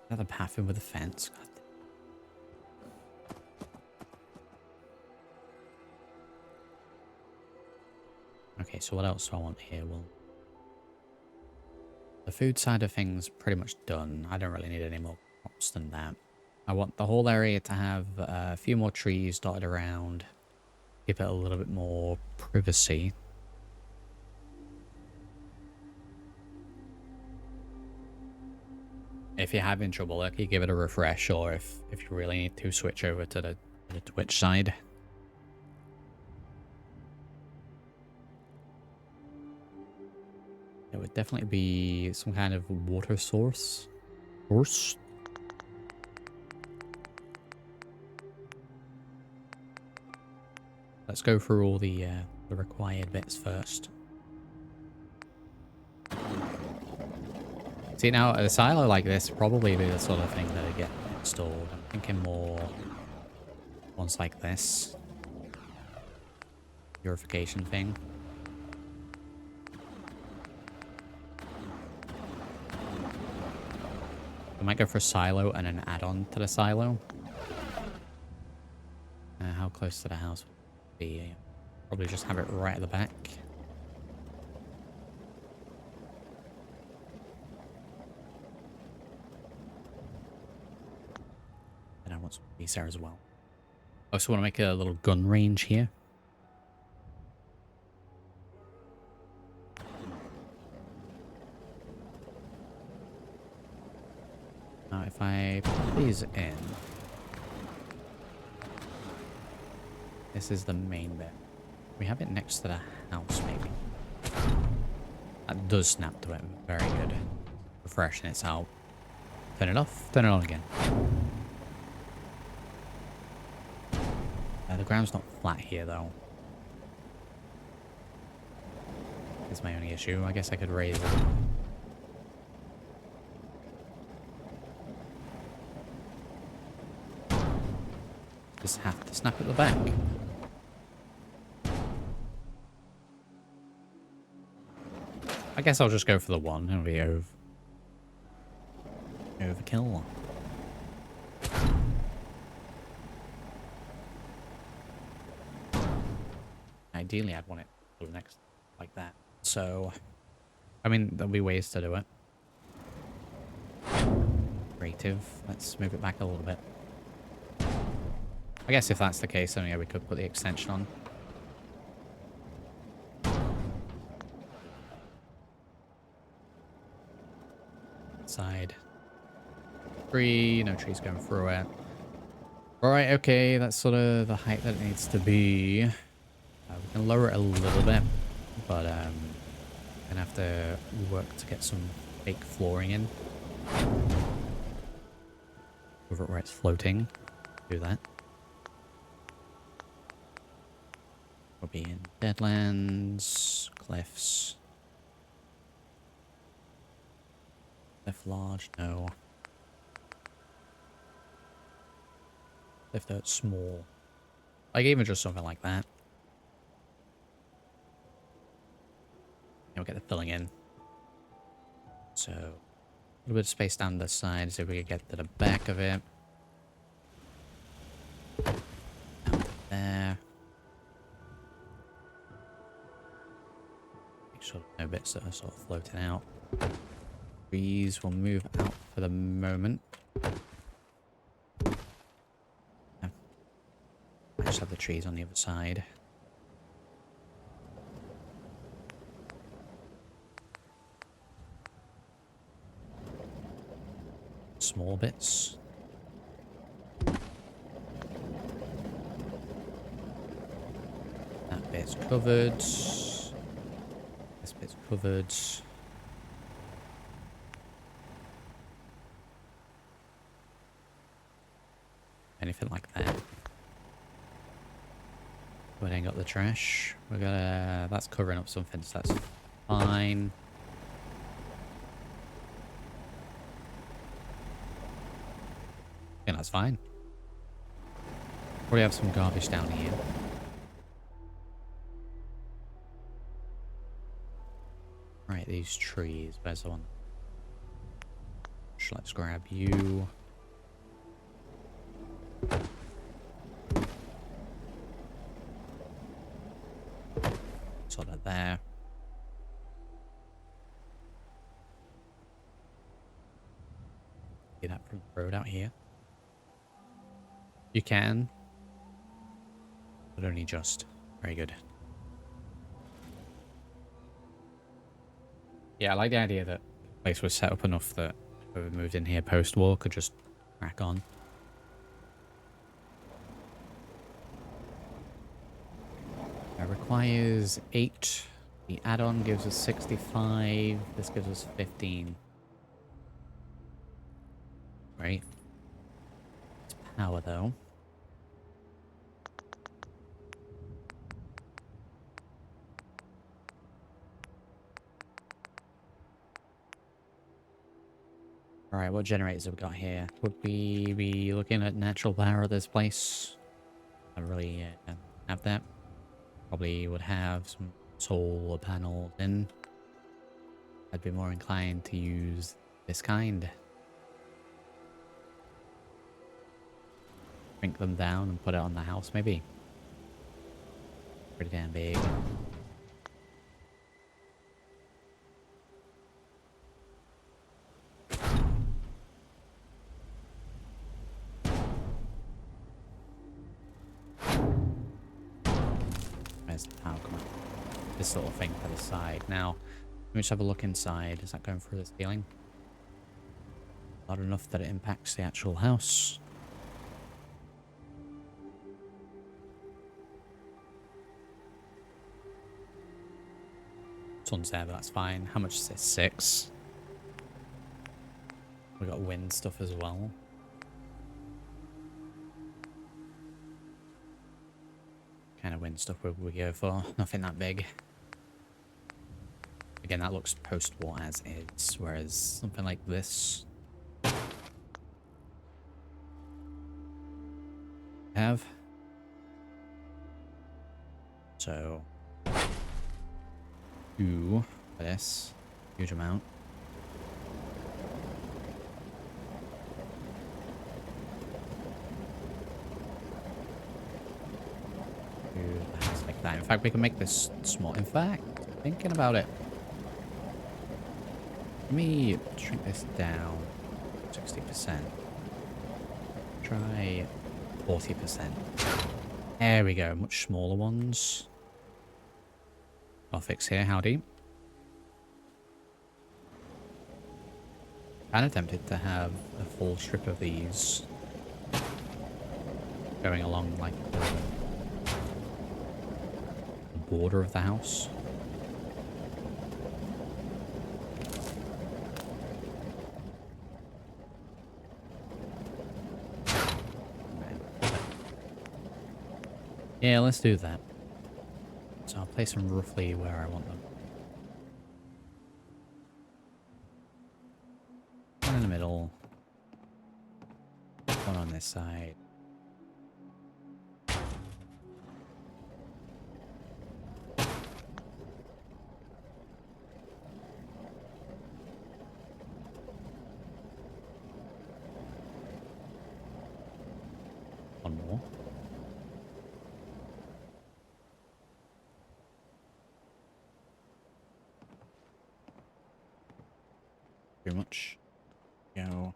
Another path in with a fence. God. Okay, so what else do I want here? Well, the food side of things pretty much done. I don't really need any more crops than that. I want the whole area to have a few more trees dotted around. Give it a little bit more privacy. If you're having trouble, like, you give it a refresh, or if you really need to, switch over to the Twitch side. It would definitely be some kind of water source. Let's Let's go through all the required bits first. See, now a silo like this probably be the sort of thing that would get installed. I'm thinking more ones like this. Purification thing. I might go for a silo and an add-on to the silo. How close to the house would be? Probably just have it right at the back. And I want some piece there as well. I also want to make a little gun range here. Now if I put these in, this is the main bit. We have it next to the house, maybe. That does snap to it. Very good. Refreshing it's out. Turn it off, turn it on again. The ground's not flat here, though. That's my only issue. I guess I could raise it. Just have to snap at the back. I guess I'll just go for the one. It'll be overkill. Ideally, I'd want it to the next like that. So, I mean, there'll be ways to do it. Creative. Let's move it back a little bit. I guess if that's the case, then yeah, we could put the extension on. Side. Tree. No trees going through it. Alright, okay. That's sort of the height that it needs to be. We can lower it a little bit, but gonna have to work to get some fake flooring in. Over where it's floating. Do that. We'll be in deadlands, cliffs. Cliff large, no. Cliff dirt small. Like even just something like that. We'll get the filling in. So, a little bit of space down the side so we can get to the back of it. Down to there. Make sure no bits that are sort of floating out. Trees will move out for the moment. I just have the trees on the other side. Small bits. That bit's covered. This bit's covered. Anything like that. We ain't got the trash. We got that's covering up something, so that's fine. Yeah, that's fine. Probably have some garbage down here. Right, these trees. Where's the one? Let's grab you. Sort of there. See that from the road out here? You can, but only just. Very good. Yeah, I like the idea that the place was set up enough that whoever moved in here post-war could just crack on. It requires 8. The add-on gives us 65. This gives us 15. Right. It's power, though. Alright, what generators have we got here? Would we be looking at natural power at this place? I really have that. Probably would have some solar panels in. I'd be more inclined to use this kind. Shrink them down and put it on the house, maybe. Pretty damn big. Where's the power coming? This little thing to the side. Now, let me just have a look inside. Is that going through the ceiling? Not enough that it impacts the actual house. Sun's there, but that's fine. How much is this? 6. We got wind stuff as well. Kind of wind stuff would we go for? Nothing that big. Again, that looks post-war as is, whereas something like this have. So 2 for this, huge amount. Like that. In fact, we can make this small. In fact, thinking about it, let me shrink this down 60%. Try 40%. There we go. Much smaller ones. I'll fix here. Howdy. Kind of tempted to have a full strip of these going along like the border of the house. Yeah, let's do that. So I'll place them roughly where I want them. One in the middle. One on this side. One more. Pretty much. Go.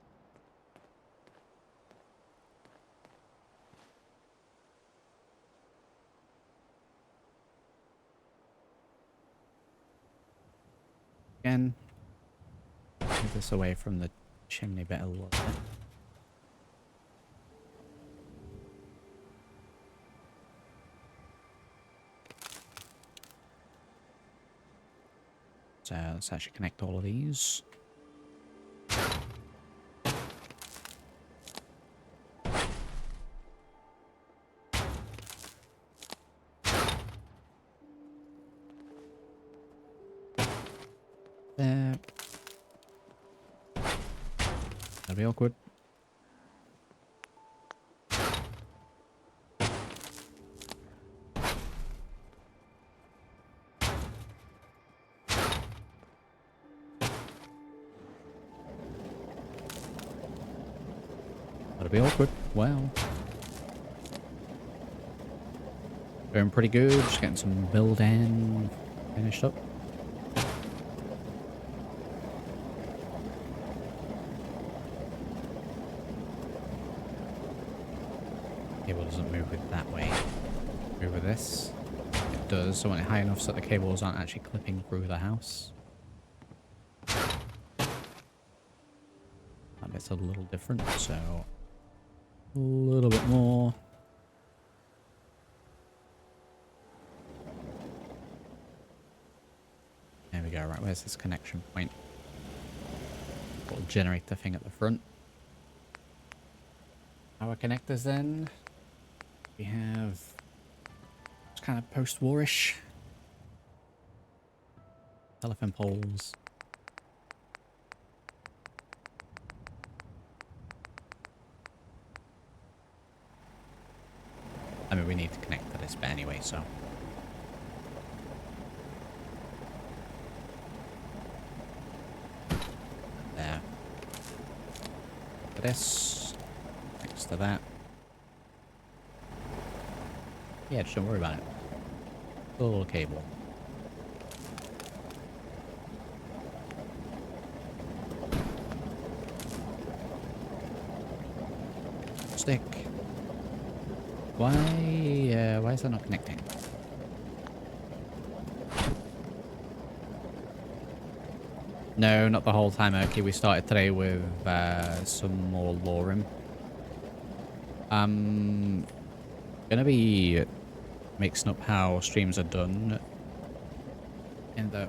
Again. Move this away from the chimney bit a little bit. So let's actually connect all of these. There. That'll be awkward. That'll be awkward. Well. Doing pretty good. Just getting some build-in finished up. Cable doesn't move it that way. Move with this. It does. So when it's high enough so that the cables aren't actually clipping through the house. That bit's a little different, so a little bit more. There we go. Right, where's this connection point? Little generator thing at the front. Our connectors then. We have it's kind of post-war-ish. Telephone poles. I mean, we need to connect to this bit anyway, so. There. For this. Next to that. Yeah, just don't worry about it. A little cable. Stick. Why is that not connecting? No, not the whole time, okay. We started today with some more Lorem. Gonna be mixing up how streams are done. In that,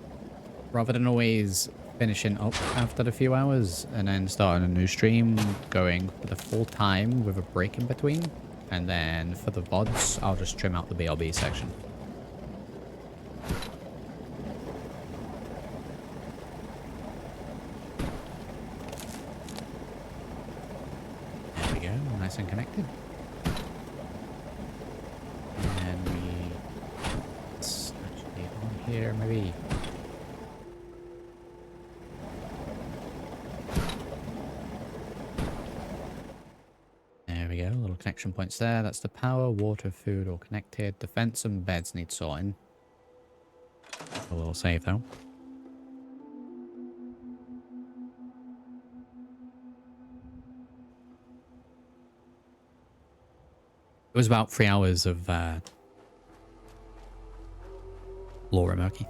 rather than always finishing up after a few hours and then starting a new stream, going for the full time with a break in between. And then for the VODs, I'll just trim out the BRB section. There we go, nice and connected. And let's actually on here, maybe. Little connection points there. That's the power, water, food, all connected. Defense and beds need sorting. A little save though. It was about 3 hours of Laura Murky.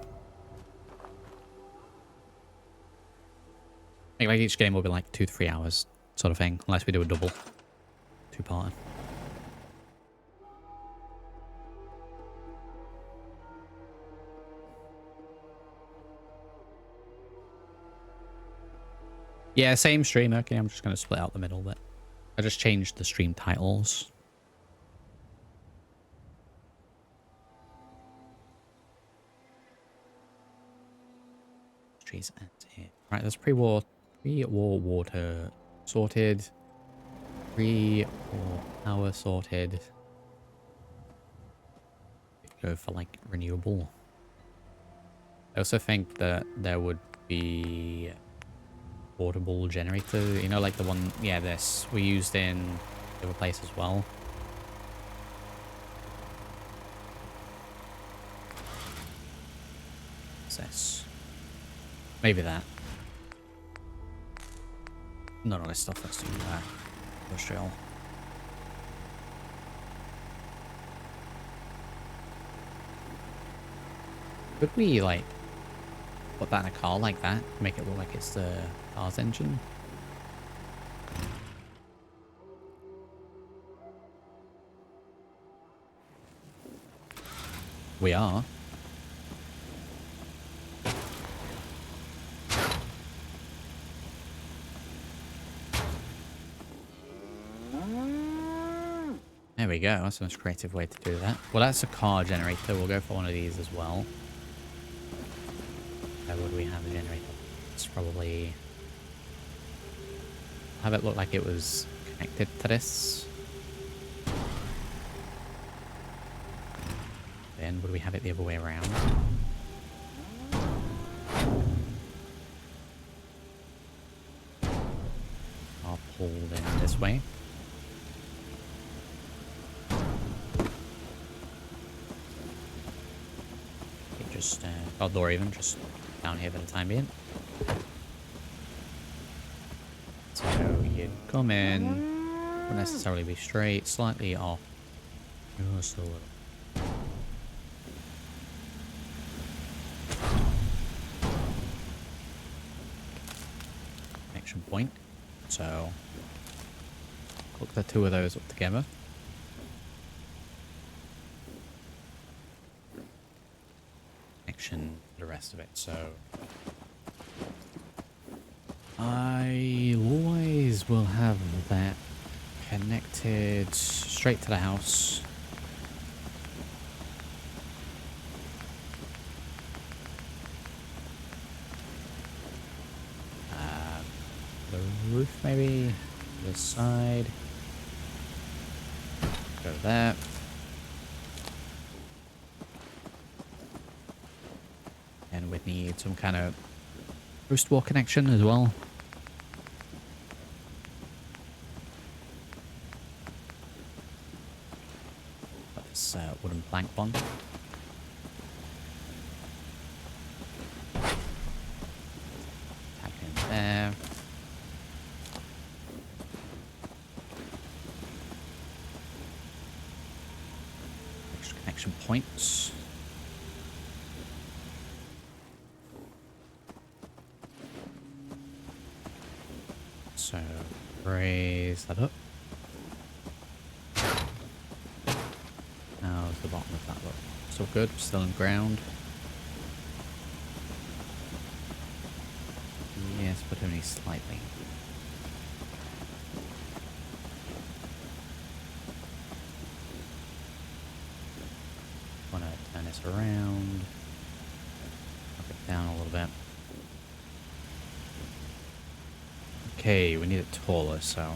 Like each game will be like 2 to 3 hours sort of thing, unless we do a double. Two-parter. Yeah, same stream. Okay, I'm just going to split out the middle bit. I just changed the stream titles. Trees and here. Right, there's pre-war water sorted. Pre-war power sorted. Go for like renewable. I also think that there would be portable generator, you know, like the one, yeah, this we used in the other place as well. What's this? Maybe that. None of this stuff that's too industrial. Could we like put that in a car like that? Make it look like it's the car's engine? We are. There we go. That's the most creative way to do that. Well, that's a car generator. We'll go for one of these as well. Where would we have a generator? It's probably... have it look like it was connected to this. Then would we have it the other way around? I'll pull in this way. Just or even just down here for the time being. So you come in, won't necessarily be straight, slightly off. Just a little. Connection point. So hook the two of those up together. The rest of it, so I always will have that connected straight to the house. The roof maybe, this side, go there. need some kind of post-war connection as well. Got this wooden plank one. Tap in there. Extra connection points. So raise that up. How's the bottom of that look? Still good, still in ground. Yes, but only slightly. Want to turn this around. Knock it down a little bit. Okay, we need it taller, so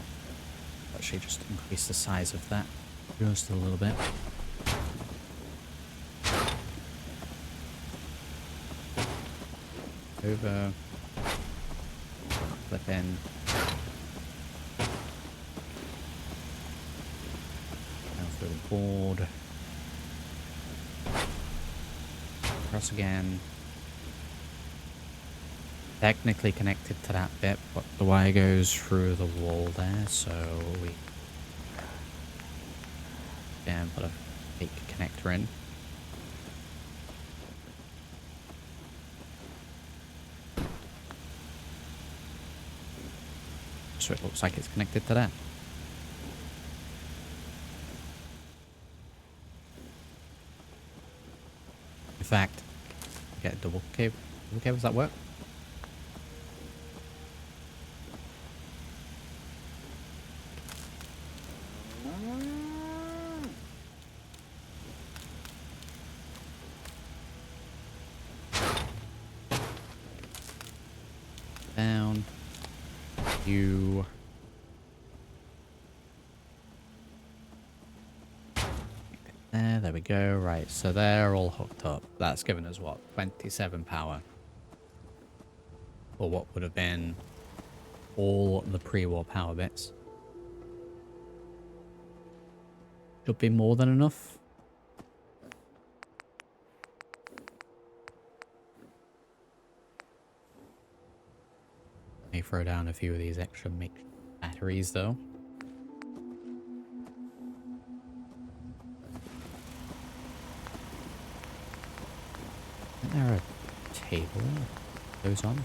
actually just increase the size of that just a little bit. Over. Flip in. Down through the board. Across again. Technically connected to that bit, but the wire goes through the wall there, so we then put a fake connector in. So it looks like it's connected to that. In fact, get a double cable. Double cable, does that work? Down. You. There we go. Right, so they're all hooked up. That's given us what? 27 power. Or what would have been all the pre-war power bits. Should be more than enough. May throw down a few of these extra batteries though. Isn't there a table that goes on?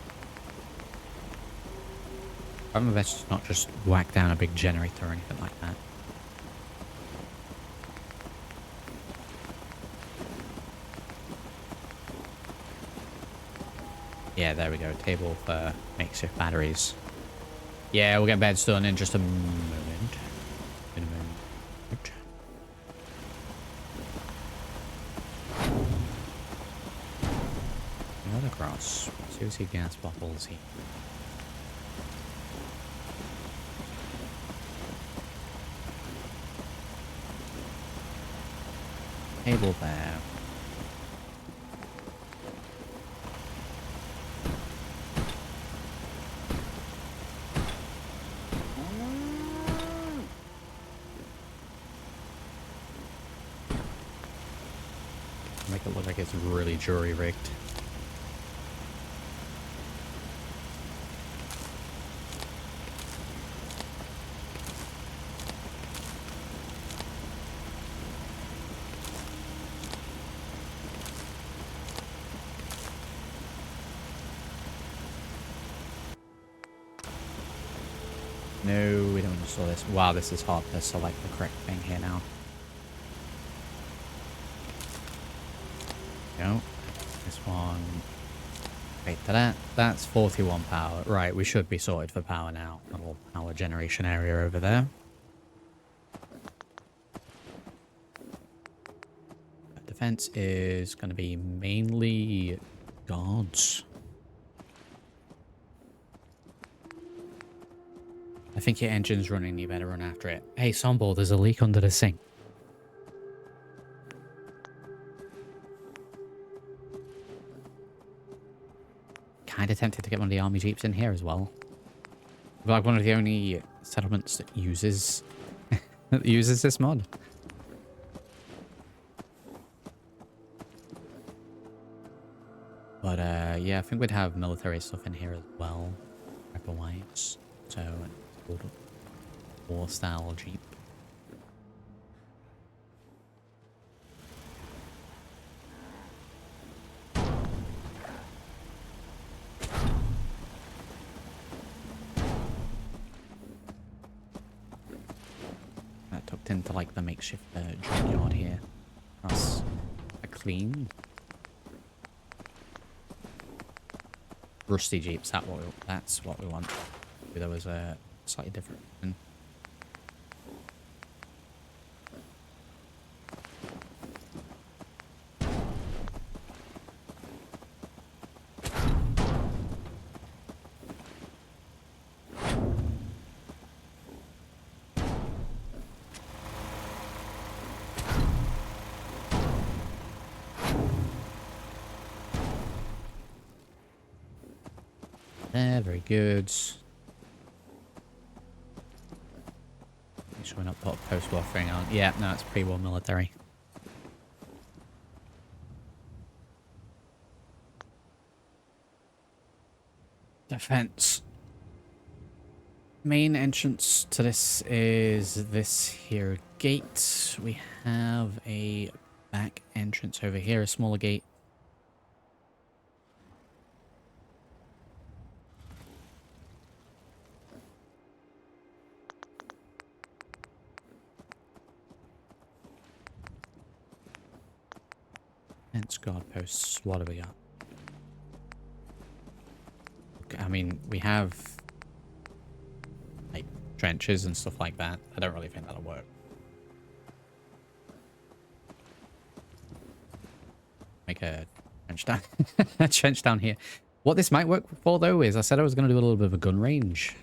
I remember that's not just whack down a big generator or anything like that. Yeah, there we go. Table for makeshift batteries. Yeah, we'll get beds done in just a moment. In a moment. Another cross. Seriously, gas bottles here. Table there. Make it look like it's really jury rigged. No, we don't install this. Wow, this is hard to select the correct thing here now. No, this one. Wait, that's 41 power. Right, we should be sorted for power now. A little power generation area over there. Defense is going to be mainly guards. I think your engine's running, you better run after it. Hey, Sombo, there's a leak under the sink. tempted to get one of the army jeeps in here as well. We're like one of the only settlements that uses that uses this mod. But yeah, I think we'd have military stuff in here as well, prepper-wise. So it's called a war-style jeep. Tucked into like the makeshift junkyard here. That's a clean, rusty jeeps. That's what we want. Maybe there was a slightly different one. There, very good. Make sure we're not put a post-war thing on. Yeah, no, it's pre-war military. Defense. Main entrance to this is this here gate. We have a back entrance over here, a smaller gate. Fence guard posts. What do we got? I mean, we have like trenches and stuff like that. I don't really think that'll work. Make a trench down, a trench down here. What this might work for though is I said I was going to do a little bit of a gun range.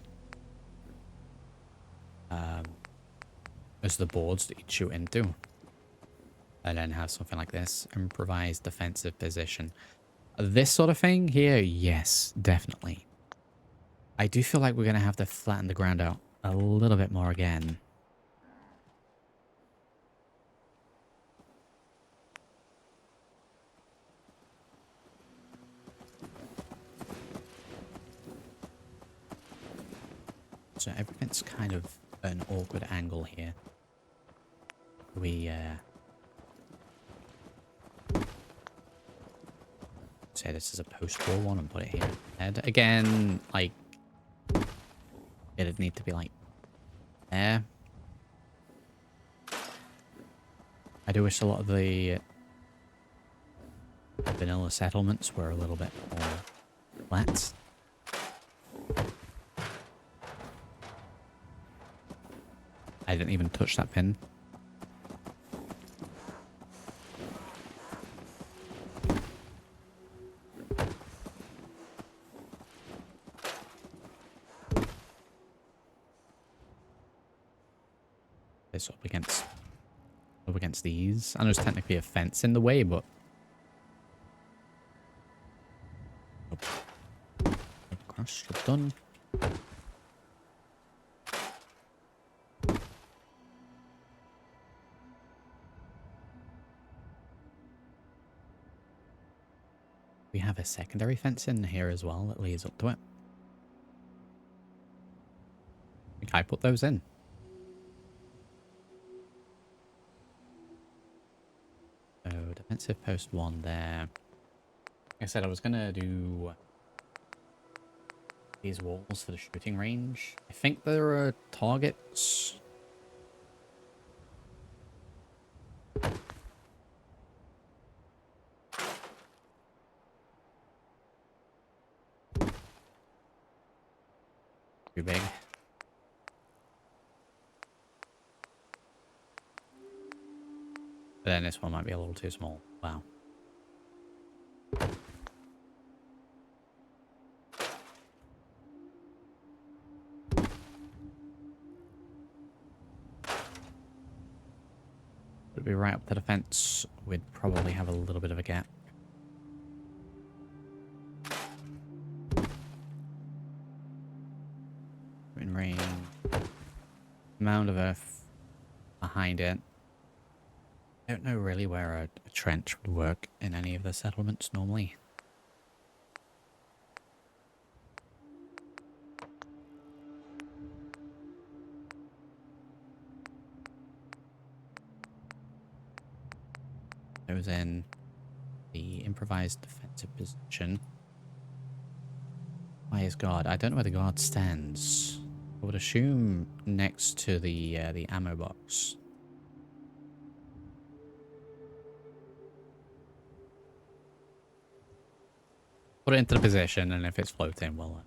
As the boards that you'd shoot into. And then have something like this. Improvised defensive position. This sort of thing here, yes, definitely. I do feel like we're going to have to flatten the ground out a little bit more again. So everything's kind of an awkward angle here. We, say this is a post-war one and put it here. And again, like, it'd need to be like there. I do wish a lot of the vanilla settlements were a little bit more flat. I didn't even touch that pin. This up against these. I know there's technically a fence in the way, but crash, done. We have a secondary fence in here as well that leads up to it. I think I put those in. So defensive post 1 there. Like I said, I was gonna do these walls for the shooting range. I think there are targets. Too big. But then this one might be a little too small. Wow. Would be right up to the fence. We'd probably have a little bit of a gap. shooting range. Mound of earth behind it. I don't know really where a trench would work in any of the settlements normally. It was in the improvised defensive position. Why is guard? I don't know where the guard stands. I would assume next to the ammo box. Put it into the position, and if it's floating, well.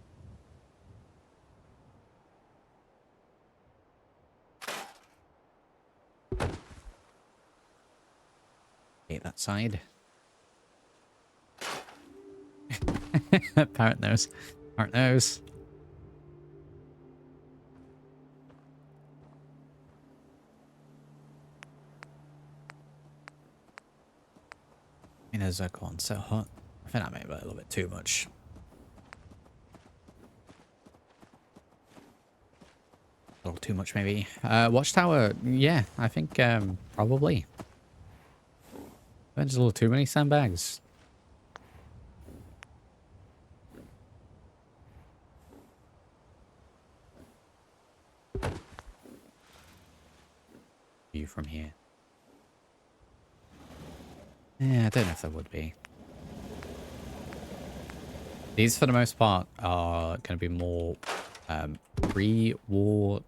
Hit that side. Parrot nose. Parrot nose. I mean, there's a corn so hot. I think that may be a little bit too much. A little too much, maybe. Watchtower, yeah, I think probably. There's a little too many sandbags. View from here. Yeah, I don't know if there would be. These, for the most part, are going to be more pre-war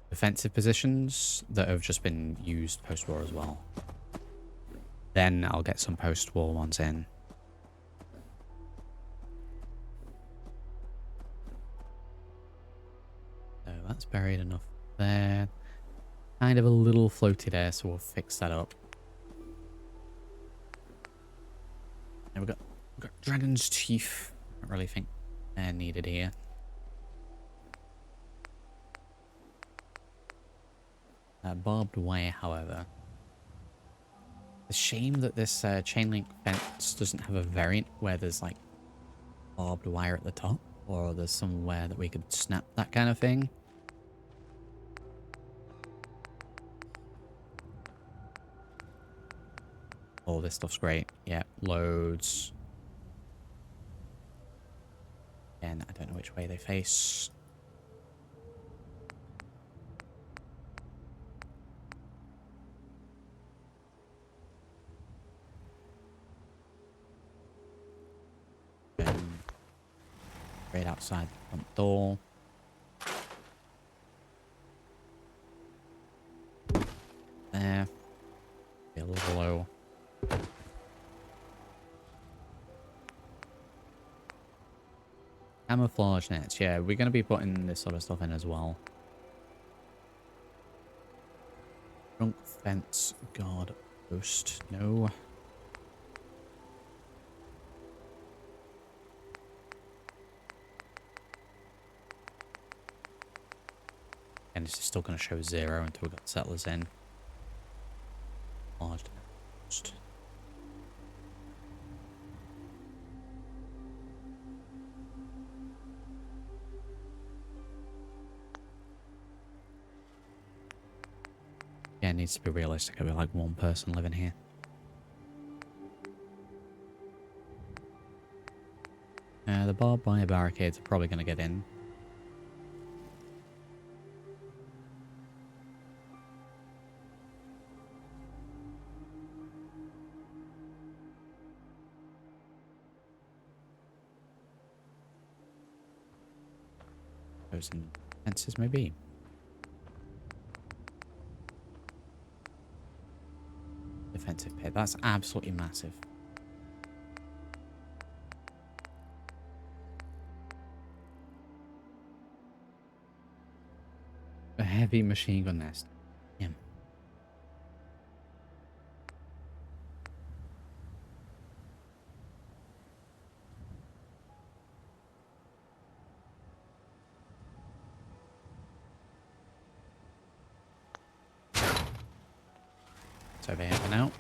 defensive positions that have just been used post-war as well. Then I'll get some post-war ones in. So that's buried enough there. Kind of a little floaty there, so we'll fix that up. And we've got dragon's teeth. I don't really think they're needed here. Barbed wire, however. It's a shame that this chain link fence doesn't have a variant where there's like barbed wire at the top, or there's somewhere that we could snap that kind of thing. Oh, this stuff's great. Yeah, loads. Again, I don't know which way they face. Right outside the front door. There. Be a little low. Camouflage nets. Yeah, we're going to be putting this sort of stuff in as well. Trunk fence guard post. No. And this is still going to show 0 until we got settlers in. Large post. Yeah, it needs to be realistic. It'll be like one person living here. The barbed wire barricades are probably going to get in. Those in fences, maybe. Defensive pit. That's absolutely massive. A heavy machine gun nest. Yeah. It's over here for now.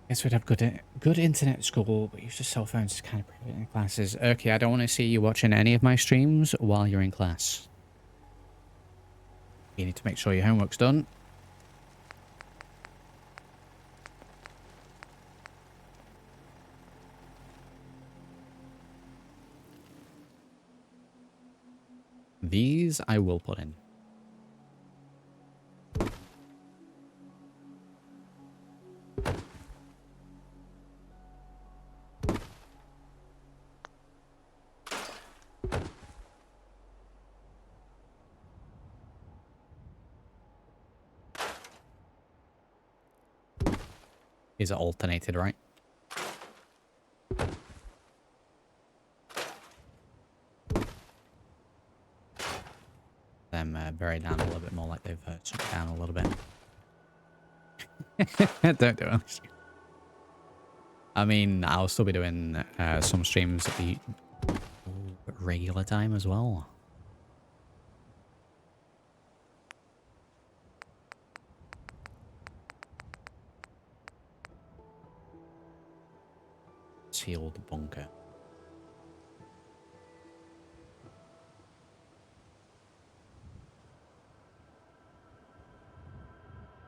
Guess we'd have good internet at school, but use your cell phones to kind of prohibit in classes. Okay, I don't want to see you watching any of my streams while you're in class. You need to make sure your homework's done. These I will put in. Is it alternated, right? Them buried down a little bit more, like they've sunk down a little bit. Don't do it. I mean, I'll still be doing some streams at the regular time as well. Sealed bunker.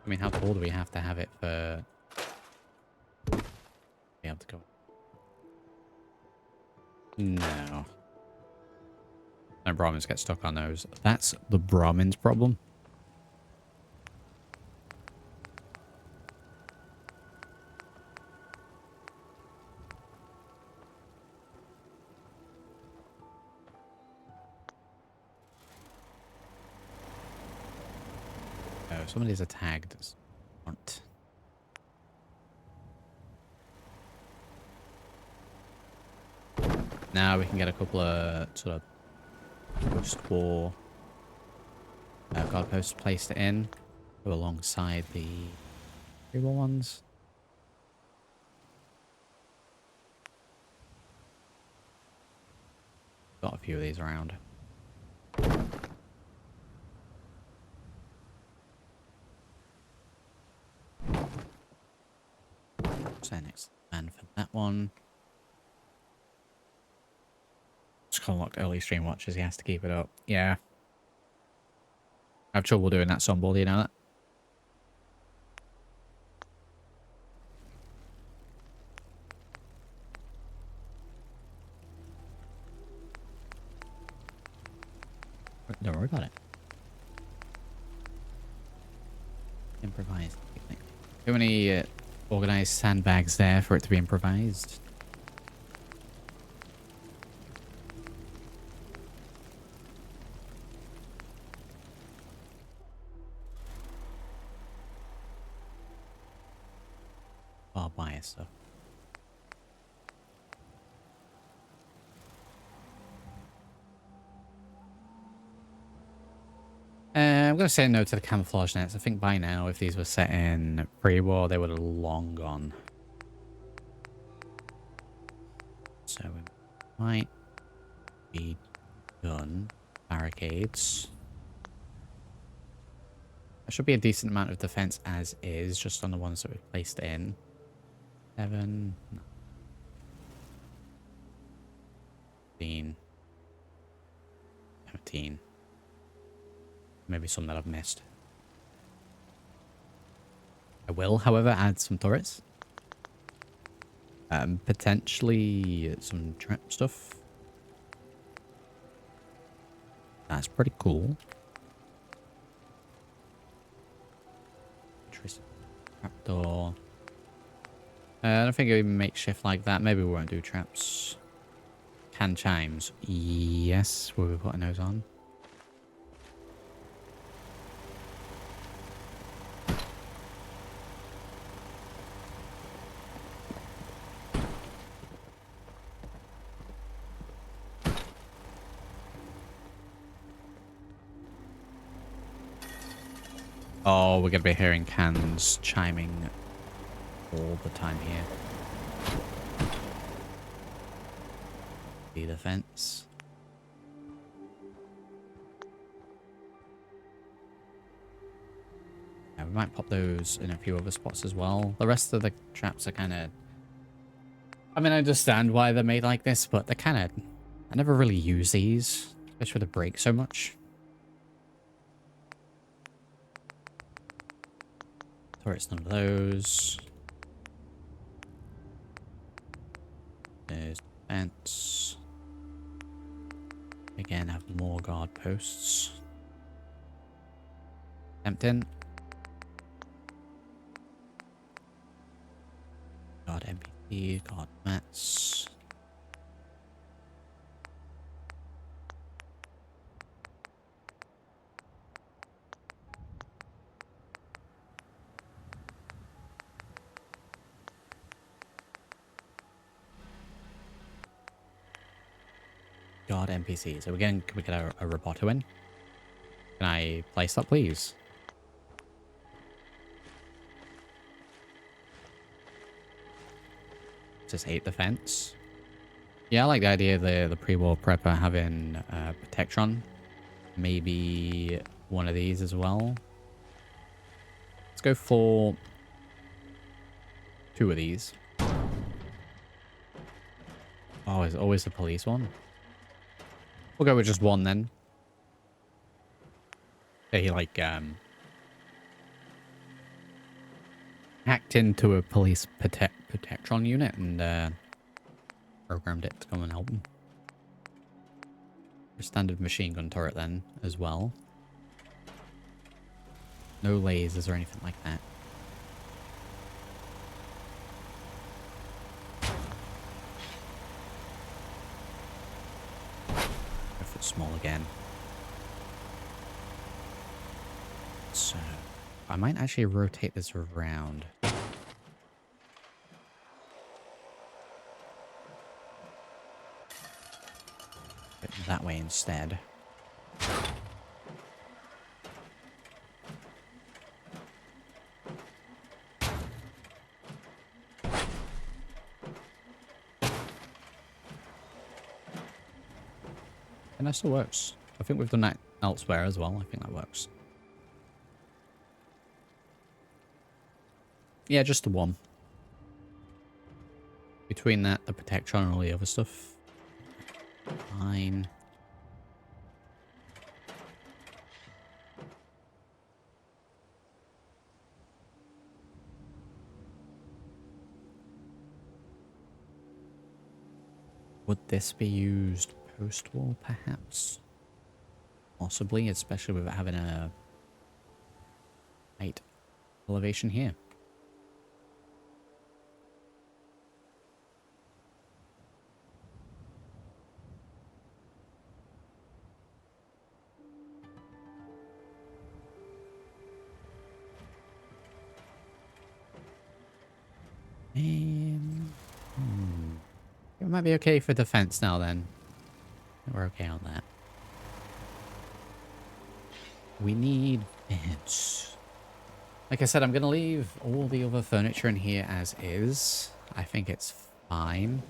I mean, how tall do we have to have it for be able to go? No. No Brahmins get stuck on those. That's the Brahmins' problem. Oh, some of these are tagged as aren't. Now we can get a couple of sort of post-war guard posts placed in, go alongside the pre-war ones. Got a few of these around. So next man for that one. Just unlocked early stream watches. He has to keep it up. Yeah. I have trouble doing that, Somball. You know that? Don't worry about it. Improvised. Too many organized sandbags there for it to be improvised. Bar bias stuff. I'm going to say no to the camouflage nets. I think by now, if these were set in pre-war, they would have long gone. So we might be done. Barricades. There should be a decent amount of defense as is, just on the ones that we've placed in. 7. No. 15. 17. Maybe some that I've missed. I will, however, add some turrets. Potentially some trap stuff. That's pretty cool. Trapdoor. I don't think it would even makeshift like that. Maybe we won't do traps. Can chimes. Yes, we'll be putting those on. Oh, we're going to be hearing cans chiming all the time here. The defense. Yeah, we might pop those in a few other spots as well. The rest of the traps are kind of... I mean, I understand why they're made like this, but they're kind of... I never really use these, especially with the break so much. Turret's none of those. There's fence. Again, have more guard posts. Tempting. Guard NPC, guard mats. Guard NPC. So again, can we get a roboto in? Can I place that, please? Just hate the fence. Yeah, I like the idea of the pre-war prepper having protection. Maybe one of these as well. Let's go for 2 of these. Oh, is it always the police one? We'll go with just 1 then. He like hacked into a police protection unit and programmed it to come and help him. A standard machine gun turret then as well. No lasers or anything like that. Go for small again. So I might actually rotate this around. Put it that way instead. And that still works. I think we've done that elsewhere as well. I think that works. Yeah, just the 1. Between that, the protection and all the other stuff. Fine. Would this be used post-war, perhaps? Possibly, especially with having a height elevation here. It might be okay for defense now then. We're okay on that. We need beds. Like I said, I'm going to leave all the other furniture in here as is. I think it's fine.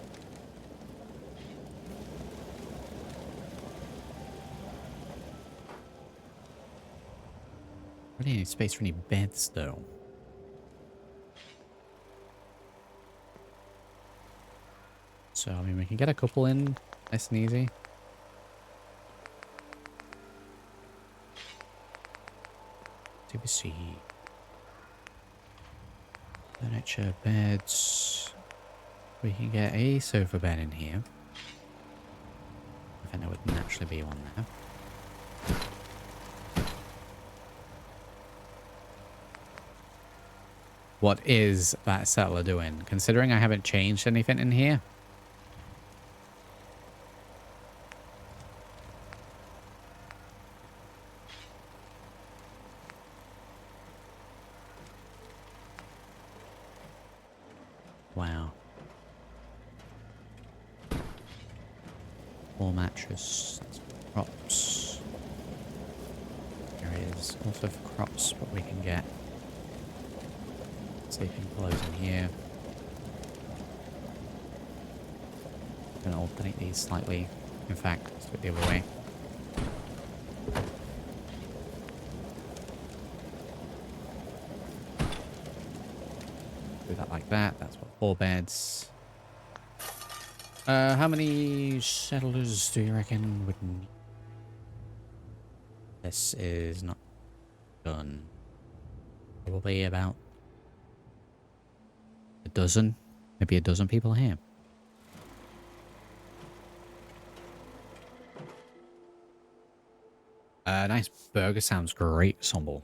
Really need space for any beds though. So, I mean, we can get a couple in nice and easy. TBC. Furniture, beds. We can get a sofa bed in here. I think there would naturally be one there. What is that settler doing? Considering I haven't changed anything in here. Wow. 4 mattress. That's crops. There is also for crops what we can get. Sleeping pillows in here. I'm going to alternate these slightly. In fact, let's do it the other way. 4 beds. How many settlers do you reckon would need? This is not done. Probably about a dozen, maybe a dozen people here. Nice burger sounds great, Somble.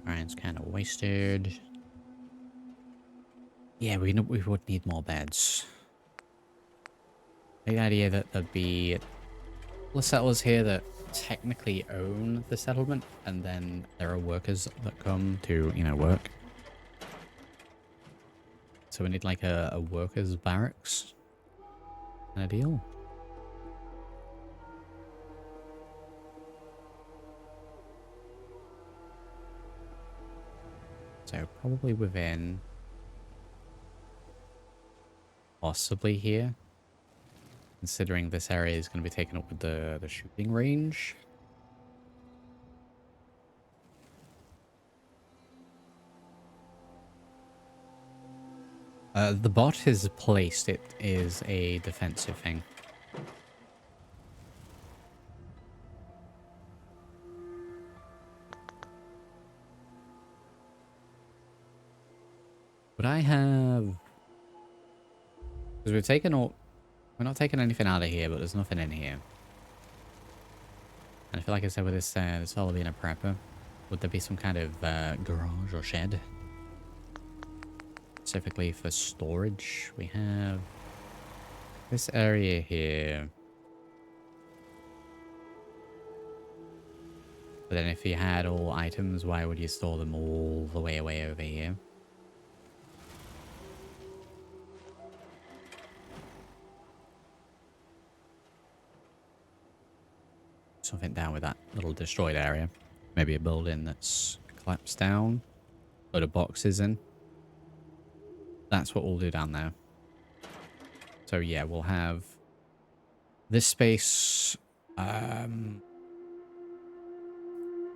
Brian's kind of wasted. Yeah, we would need more beds. The idea that there'd be the settlers here that technically own the settlement, and then there are workers that come to, you know, work. So we need like a workers' barracks kind of deal. So probably within, possibly here, considering this area is going to be taken up with the shooting range. The bot is placed. It is a defensive thing. Would I have... Because we've taken all... We're not taking anything out of here, but there's nothing in here. And I feel like I said with this all being a prepper, would there be some kind of garage or shed? Specifically for storage, we have this area here. But then if you had all items, why would you store them all the way away over here? Something down with that little destroyed area. Maybe a building that's collapsed down. Load of boxes in. That's what we'll do down there. So yeah, we'll have this space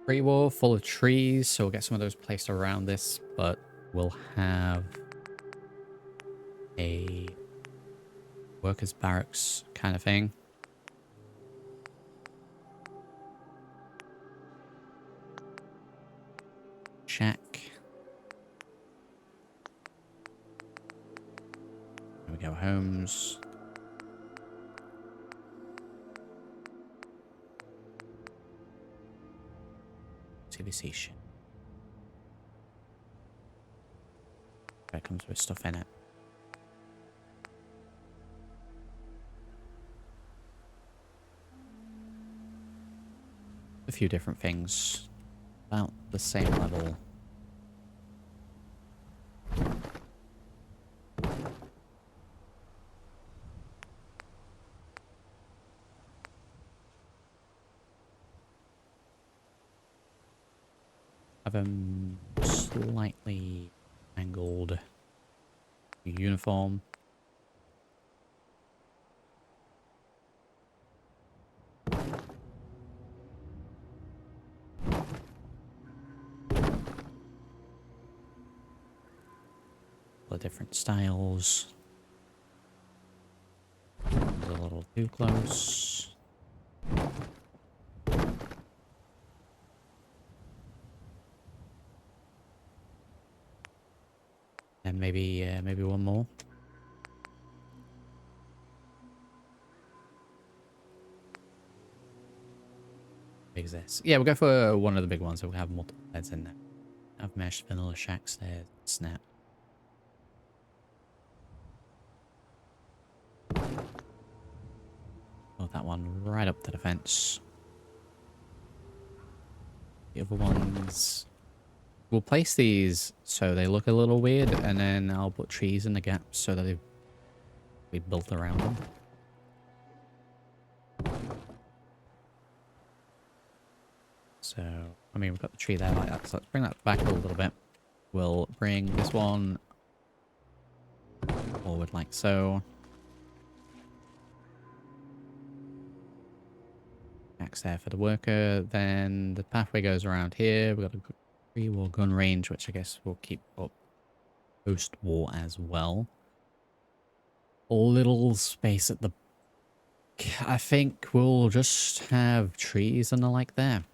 pre-war full of trees, so we'll get some of those placed around this, but we'll have a workers' barracks kind of thing. Shack. There we go, homes. TVC shit. That comes with stuff in it. A few different things. About the same level. Have a slightly angled uniform. The different styles. A little too close. And maybe one more. Big is this? Yeah, we'll go for one of the big ones. So we'll have multiple beds in there. Have mesh vanilla shacks there. Snap. Oh, that one right up to the fence. The other ones... We'll place these so they look a little weird, and then I'll put trees in the gaps so that we built around them. So I mean, we've got the tree there like that, so let's bring that back a little bit. We'll bring this one forward like so. Axe there for the worker. Then the pathway goes around here. We've got a good pre-war gun range, which I guess we'll keep up post-war as well. A little space at the... I think we'll just have trees and the like there.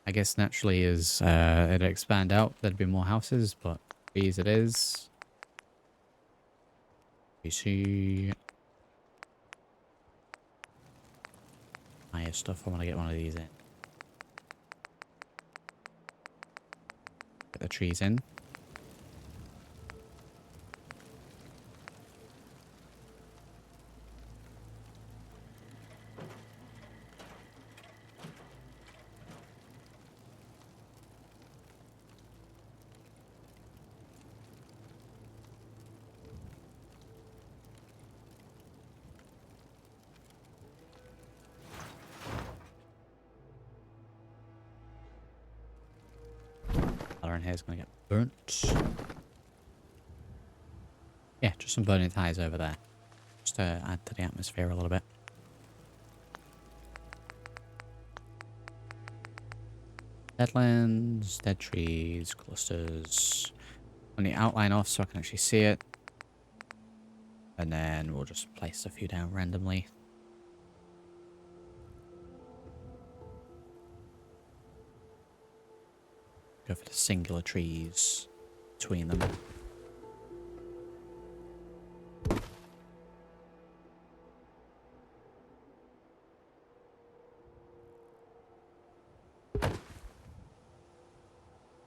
I guess naturally as it'd expand out, there'd be more houses, but trees it is. You see... higher stuff. I want to get one of these in. Get the trees in. Color in here is going to get burnt. Yeah, just some burning ties over there. Just to add to the atmosphere a little bit. Deadlands, dead trees, clusters. On the outline off so I can actually see it. And then we'll just place a few down randomly. Go for the singular trees between them.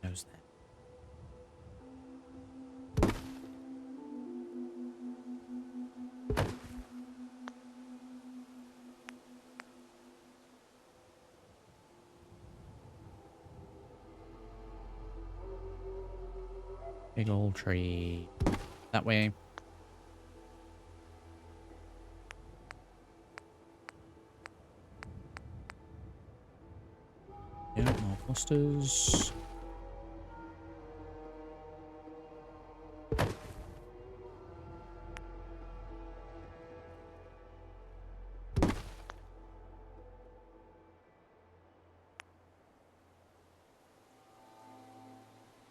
Goes there. Big old tree. That way. Yeah, more clusters.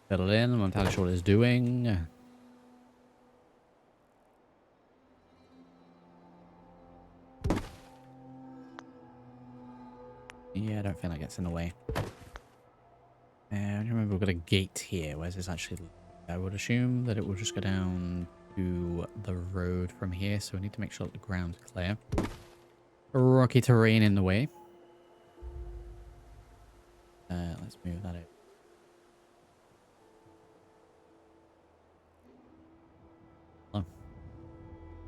Fill it in. I'm not entirely sure what it's doing. Yeah, I don't feel like it's in the way. I remember we've got a gate here. Where's this actually? I would assume that it will just go down to the road from here, so we need to make sure that the ground's clear. Rocky terrain in the way. Let's move that out. Oh.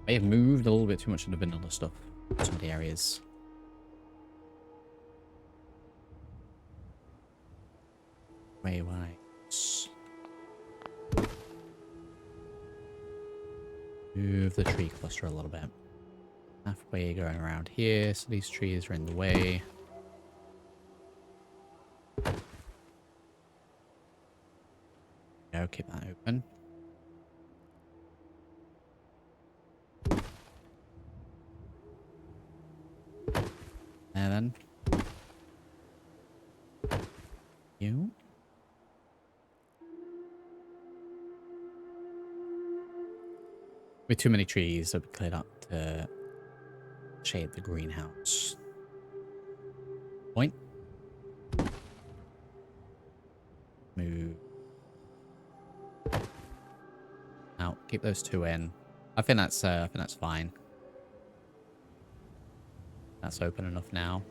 I have moved a little bit too much of the vanilla stuff in some of the areas. Waylights. Move the tree cluster a little bit. Halfway going around here, so these trees are in the way. Go, keep that open. There then. You. With too many trees, they'll be cleared up to shade the greenhouse. Point. Move. Now, keep those two in. I think that's fine. That's open enough now.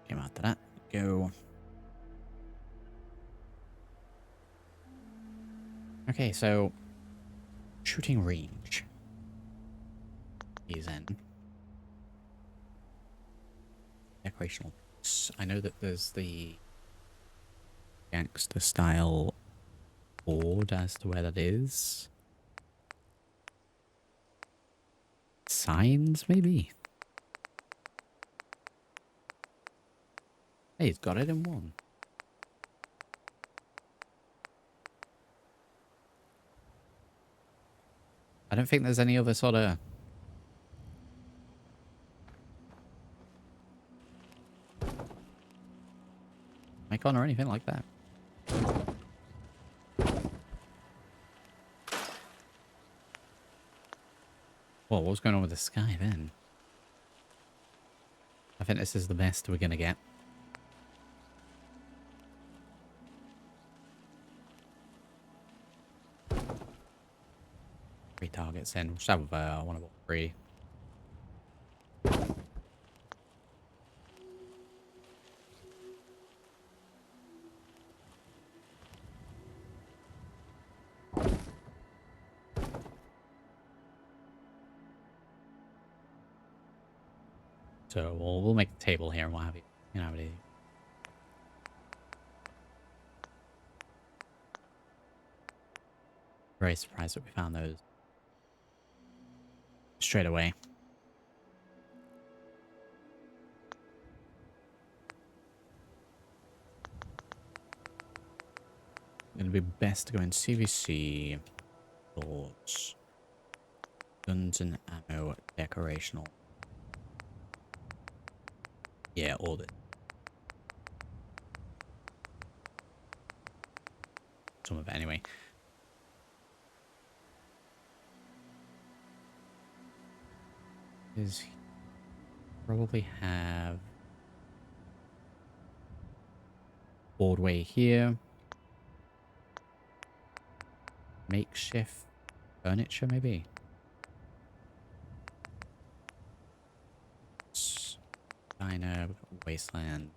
Came after that. Go. Okay, so shooting range is in. Decorational. I know that there's the gangster style board as to where that is. Signs, maybe? Hey, he's got it in one. I don't think there's any other sort of... icon or anything like that. Whoa, what's going on with the sky then? I think this is the best we're going to get. 3 targets in. We'll just have one of all 3. So we'll make the table here and what have you. You know, very surprised that we found those straight away. It'll be best to go in CVC, thoughts, guns and ammo, decorational. Yeah, all the... some of it anyway. Is probably have boardway here. Makeshift furniture, maybe. Diner, wasteland.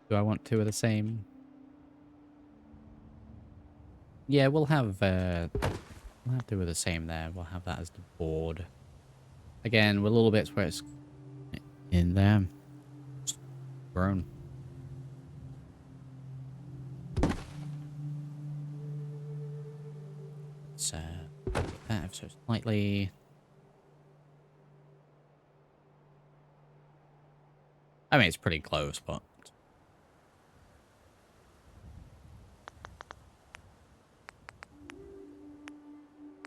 Do I want 2 of the same? Yeah, we'll have 2 of the same there. We'll have that as the board. Again, with little bits where it's in there. Just grown. Let's that so slightly. I mean, it's pretty close, but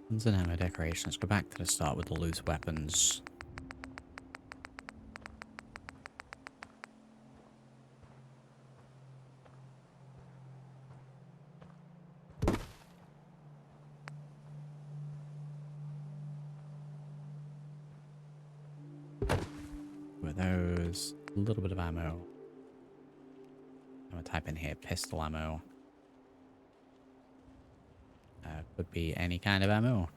guns and ammo decoration. Let's go back to the start with the loose weapons. With those, a little bit of ammo. I'm gonna type in here pistol ammo. Could be any kind of ammo.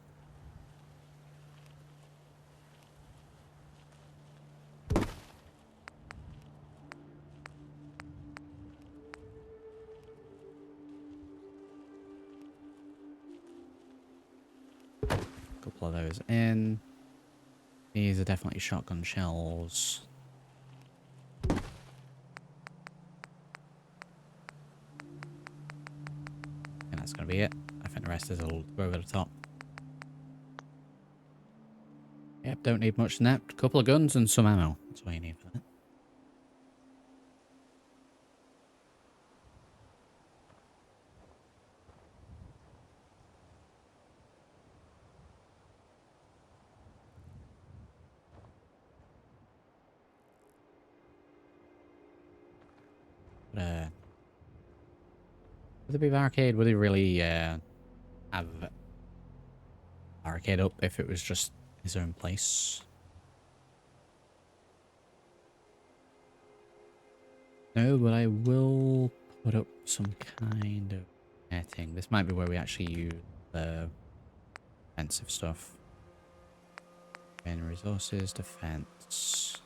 Couple of those in. These are definitely shotgun shells. And that's gonna be it. I think the rest is all go over the top. Yep, don't need much than that. A couple of guns and some ammo. That's all you need for that. But, with the big arcade, would they really have arcade up if it was just his own place? No, but I will put up some kind of netting. This might be where we actually use the defensive stuff. And resources, defense.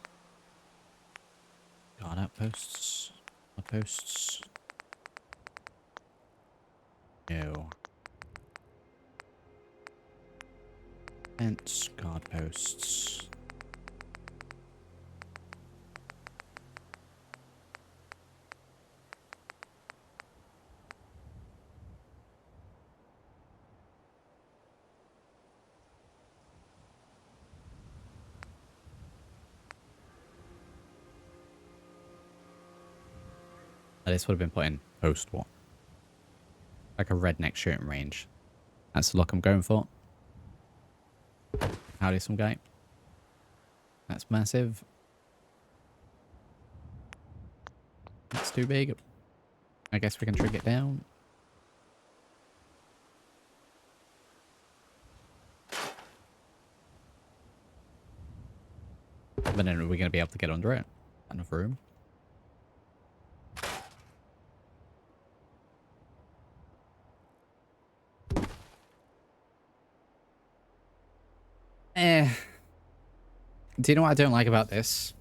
Guard outposts. Outposts. No. Fence, guard posts. This would have been put in post-war. Like a redneck shooting range. That's the look I'm going for. Howdy, some guy. That's massive. That's too big. I guess we can shrink it down. But then are we going to be able to get under it? Enough room? Do you know what I don't like about this?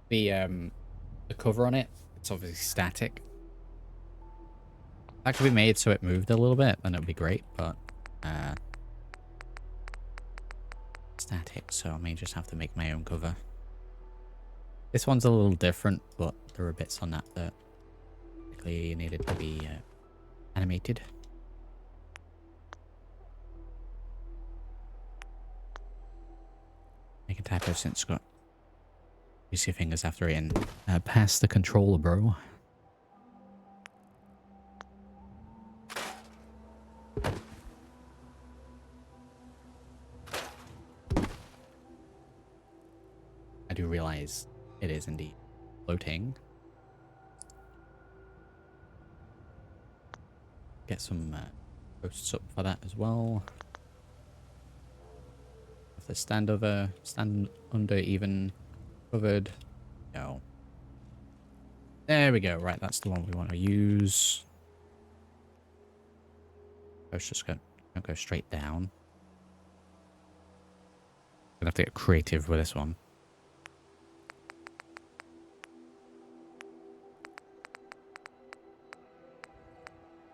The cover on it. It's obviously static. That could be made so it moved a little bit, then it would be great, but static, so I may just have to make my own cover. This one's a little different, but there are bits on that that basically needed to be animated. Make a typo since Scott. Use your fingers after eating. Pass the controller, bro. I do realize it is indeed floating. Get some posts up for that as well. Have to stand under even covered. No. There we go. Right, that's the one we want to use. Let's just don't go straight down. Gonna have to get creative with this one.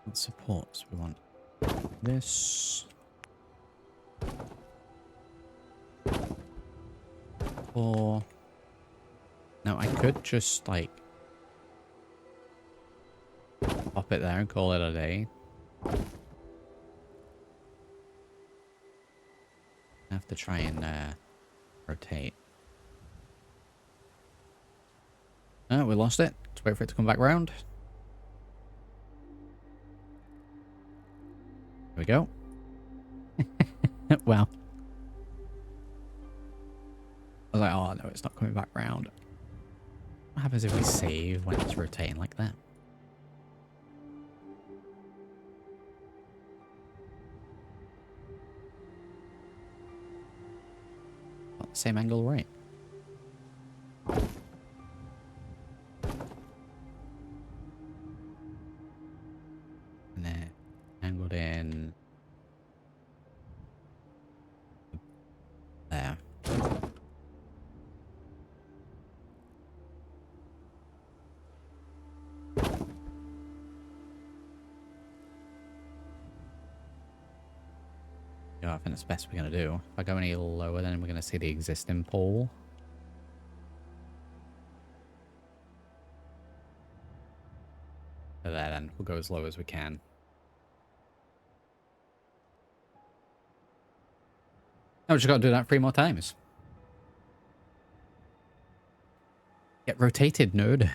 What supports we want? This. Or now I could just like pop it there and call it a day. I have to try and rotate. Oh, we lost it. Let's wait for it to come back round. Here we go. Wow. I was like, oh no, it's not coming back round. What happens if we save when it's rotating like that? Not the same angle, right? And then angled in there. Yeah, I think that's the best we're going to do. If I go any lower, then we're going to see the existing pole. So there then, we'll go as low as we can. Now we just got to do that 3 more times. Get rotated, nerd.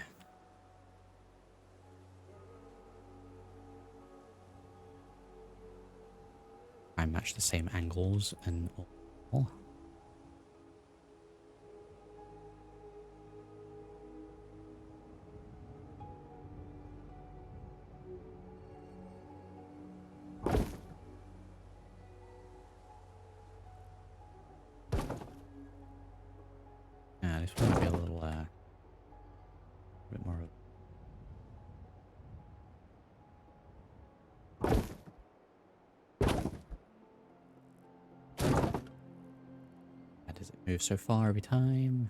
I match the same angles and all. Yeah, this one might be a little bit more. How does it move so far every time?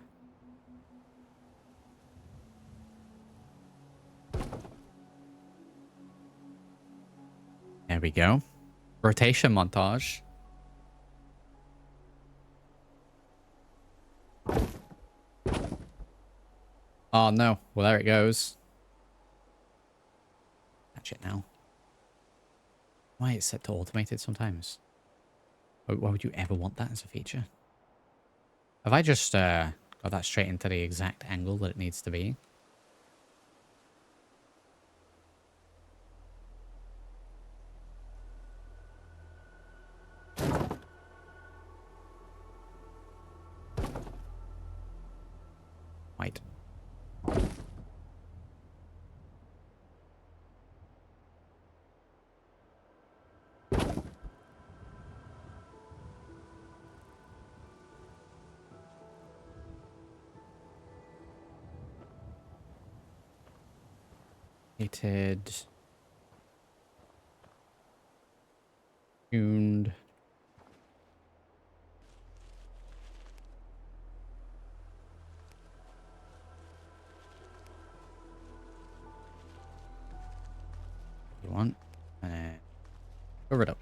There we go. Rotation montage. Oh no. Well, there it goes. Catch it now. Why it's set to automated sometimes? Why would you ever want that as a feature? Have I just got that straight into the exact angle that it needs to be? Right. Hated. Tuned. You want? Cover it up.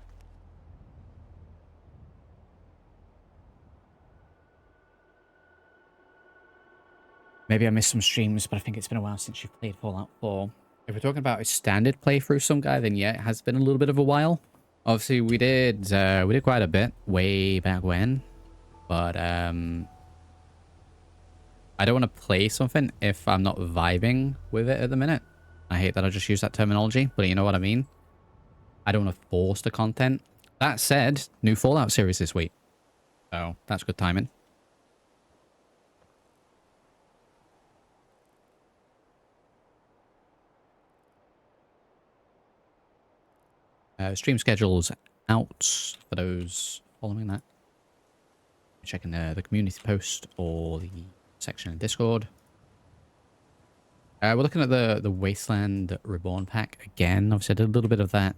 Maybe I missed some streams, but I think it's been a while since you've played Fallout 4. If we're talking about a standard playthrough, some guy, then yeah, it has been a little bit of a while. Obviously, we did quite a bit way back when, but I don't want to play something if I'm not vibing with it at the minute. I hate that I just use that terminology, but you know what I mean. I don't want to force the content. That said, new Fallout series this week, so that's good timing. Stream schedule's out for those following that. Checking the community post or the section in Discord. We're looking at the Wasteland Reborn pack again. Obviously, I did a little bit of that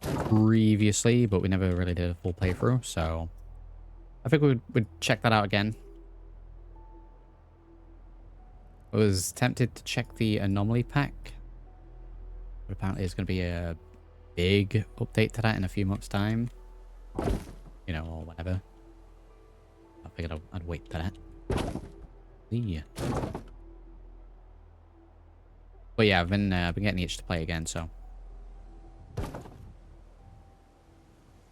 previously, but we never really did a full playthrough, so I think we'd check that out again. I was tempted to check the Anomaly pack, but apparently there's going to be a big update to that in a few months' time. You know, or whatever. I figured I'd wait for that. Yeah. But yeah, I've been getting the itch to play again, so I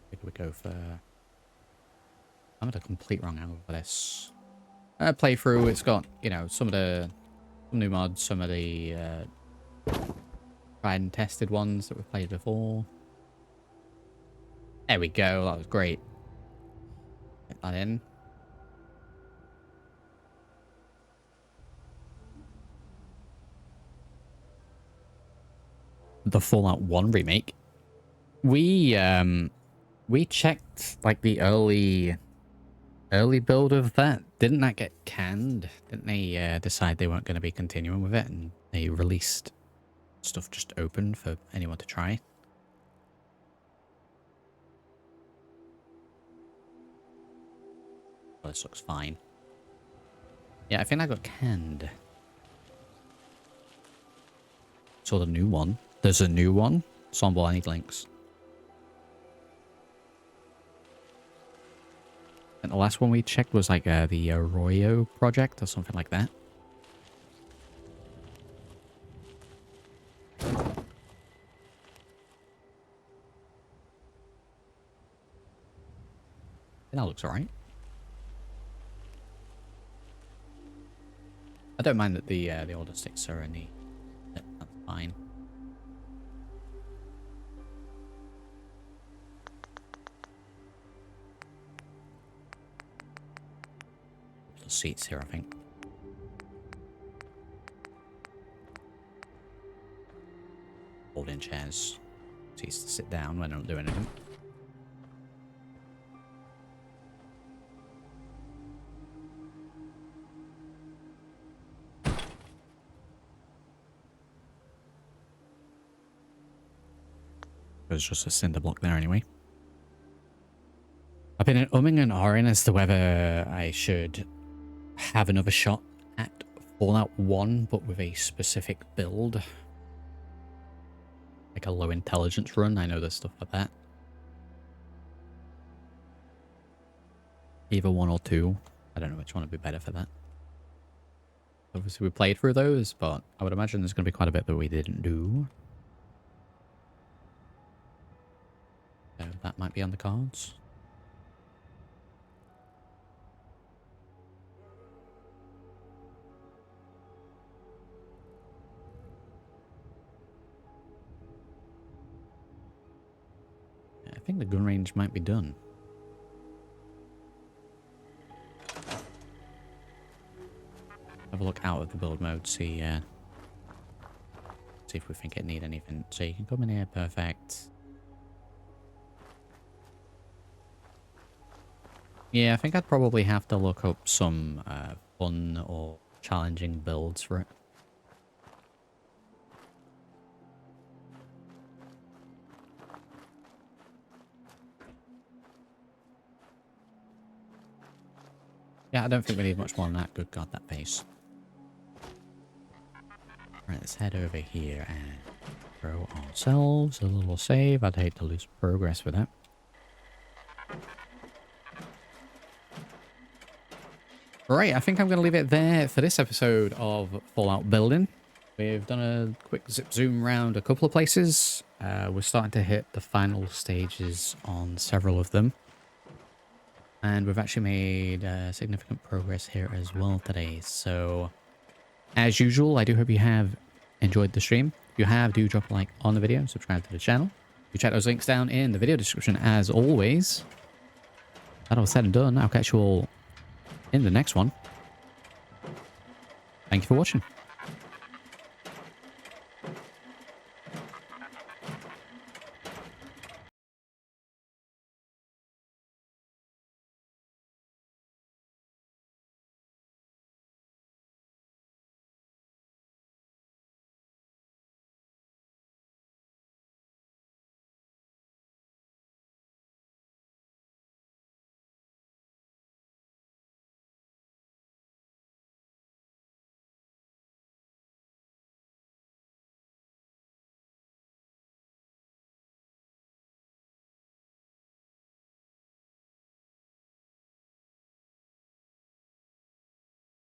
think we go for. I'm at a complete wrong angle for this playthrough. It's got, you know, some new mods, some of the tried and tested ones that we've played before. There we go. That was great. Get that in. The Fallout 1 remake. We checked like the early build of that. Didn't that get canned? Didn't they decide they weren't going to be continuing with it, and they released stuff just open for anyone to try? Well, this looks fine. Yeah, I think that got canned. Saw the new one. There's a new one. Somble, I need links. And the last one we checked was like the Arroyo project or something like that. That looks alright. I don't mind that the older sticks are in the. That's fine. Seats here, I think. Folding chairs. Seats to sit down when I don't do anything. There's just a cinder block there anyway. I've been umming and ahhing as to whether I should have another shot at Fallout 1, but with a specific build. I like a low intelligence run. I know there's stuff like that. Either 1 or 2. I don't know which one would be better for that. Obviously, we played through those, but I would imagine there's going to be quite a bit that we didn't do. So that might be on the cards. I think the gun range might be done. Have a look out of the build mode, see if we think it need anything. So you can come in here, perfect. Yeah, I think I'd probably have to look up some fun or challenging builds for it. Yeah, I don't think we need much more than that. Good God, that face. Right, let's head over here and throw ourselves a little save. I'd hate to lose progress for that. Right, I think I'm going to leave it there for this episode of Fallout Building. We've done a quick zip zoom around a couple of places. We're starting to hit the final stages on several of them. And we've actually made significant progress here as well today. So, as usual, I do hope you have enjoyed the stream. If you have, do drop a like on the video, subscribe to the channel. You check those links down in the video description as always. That all said and done, I'll catch you all in the next one. Thank you for watching.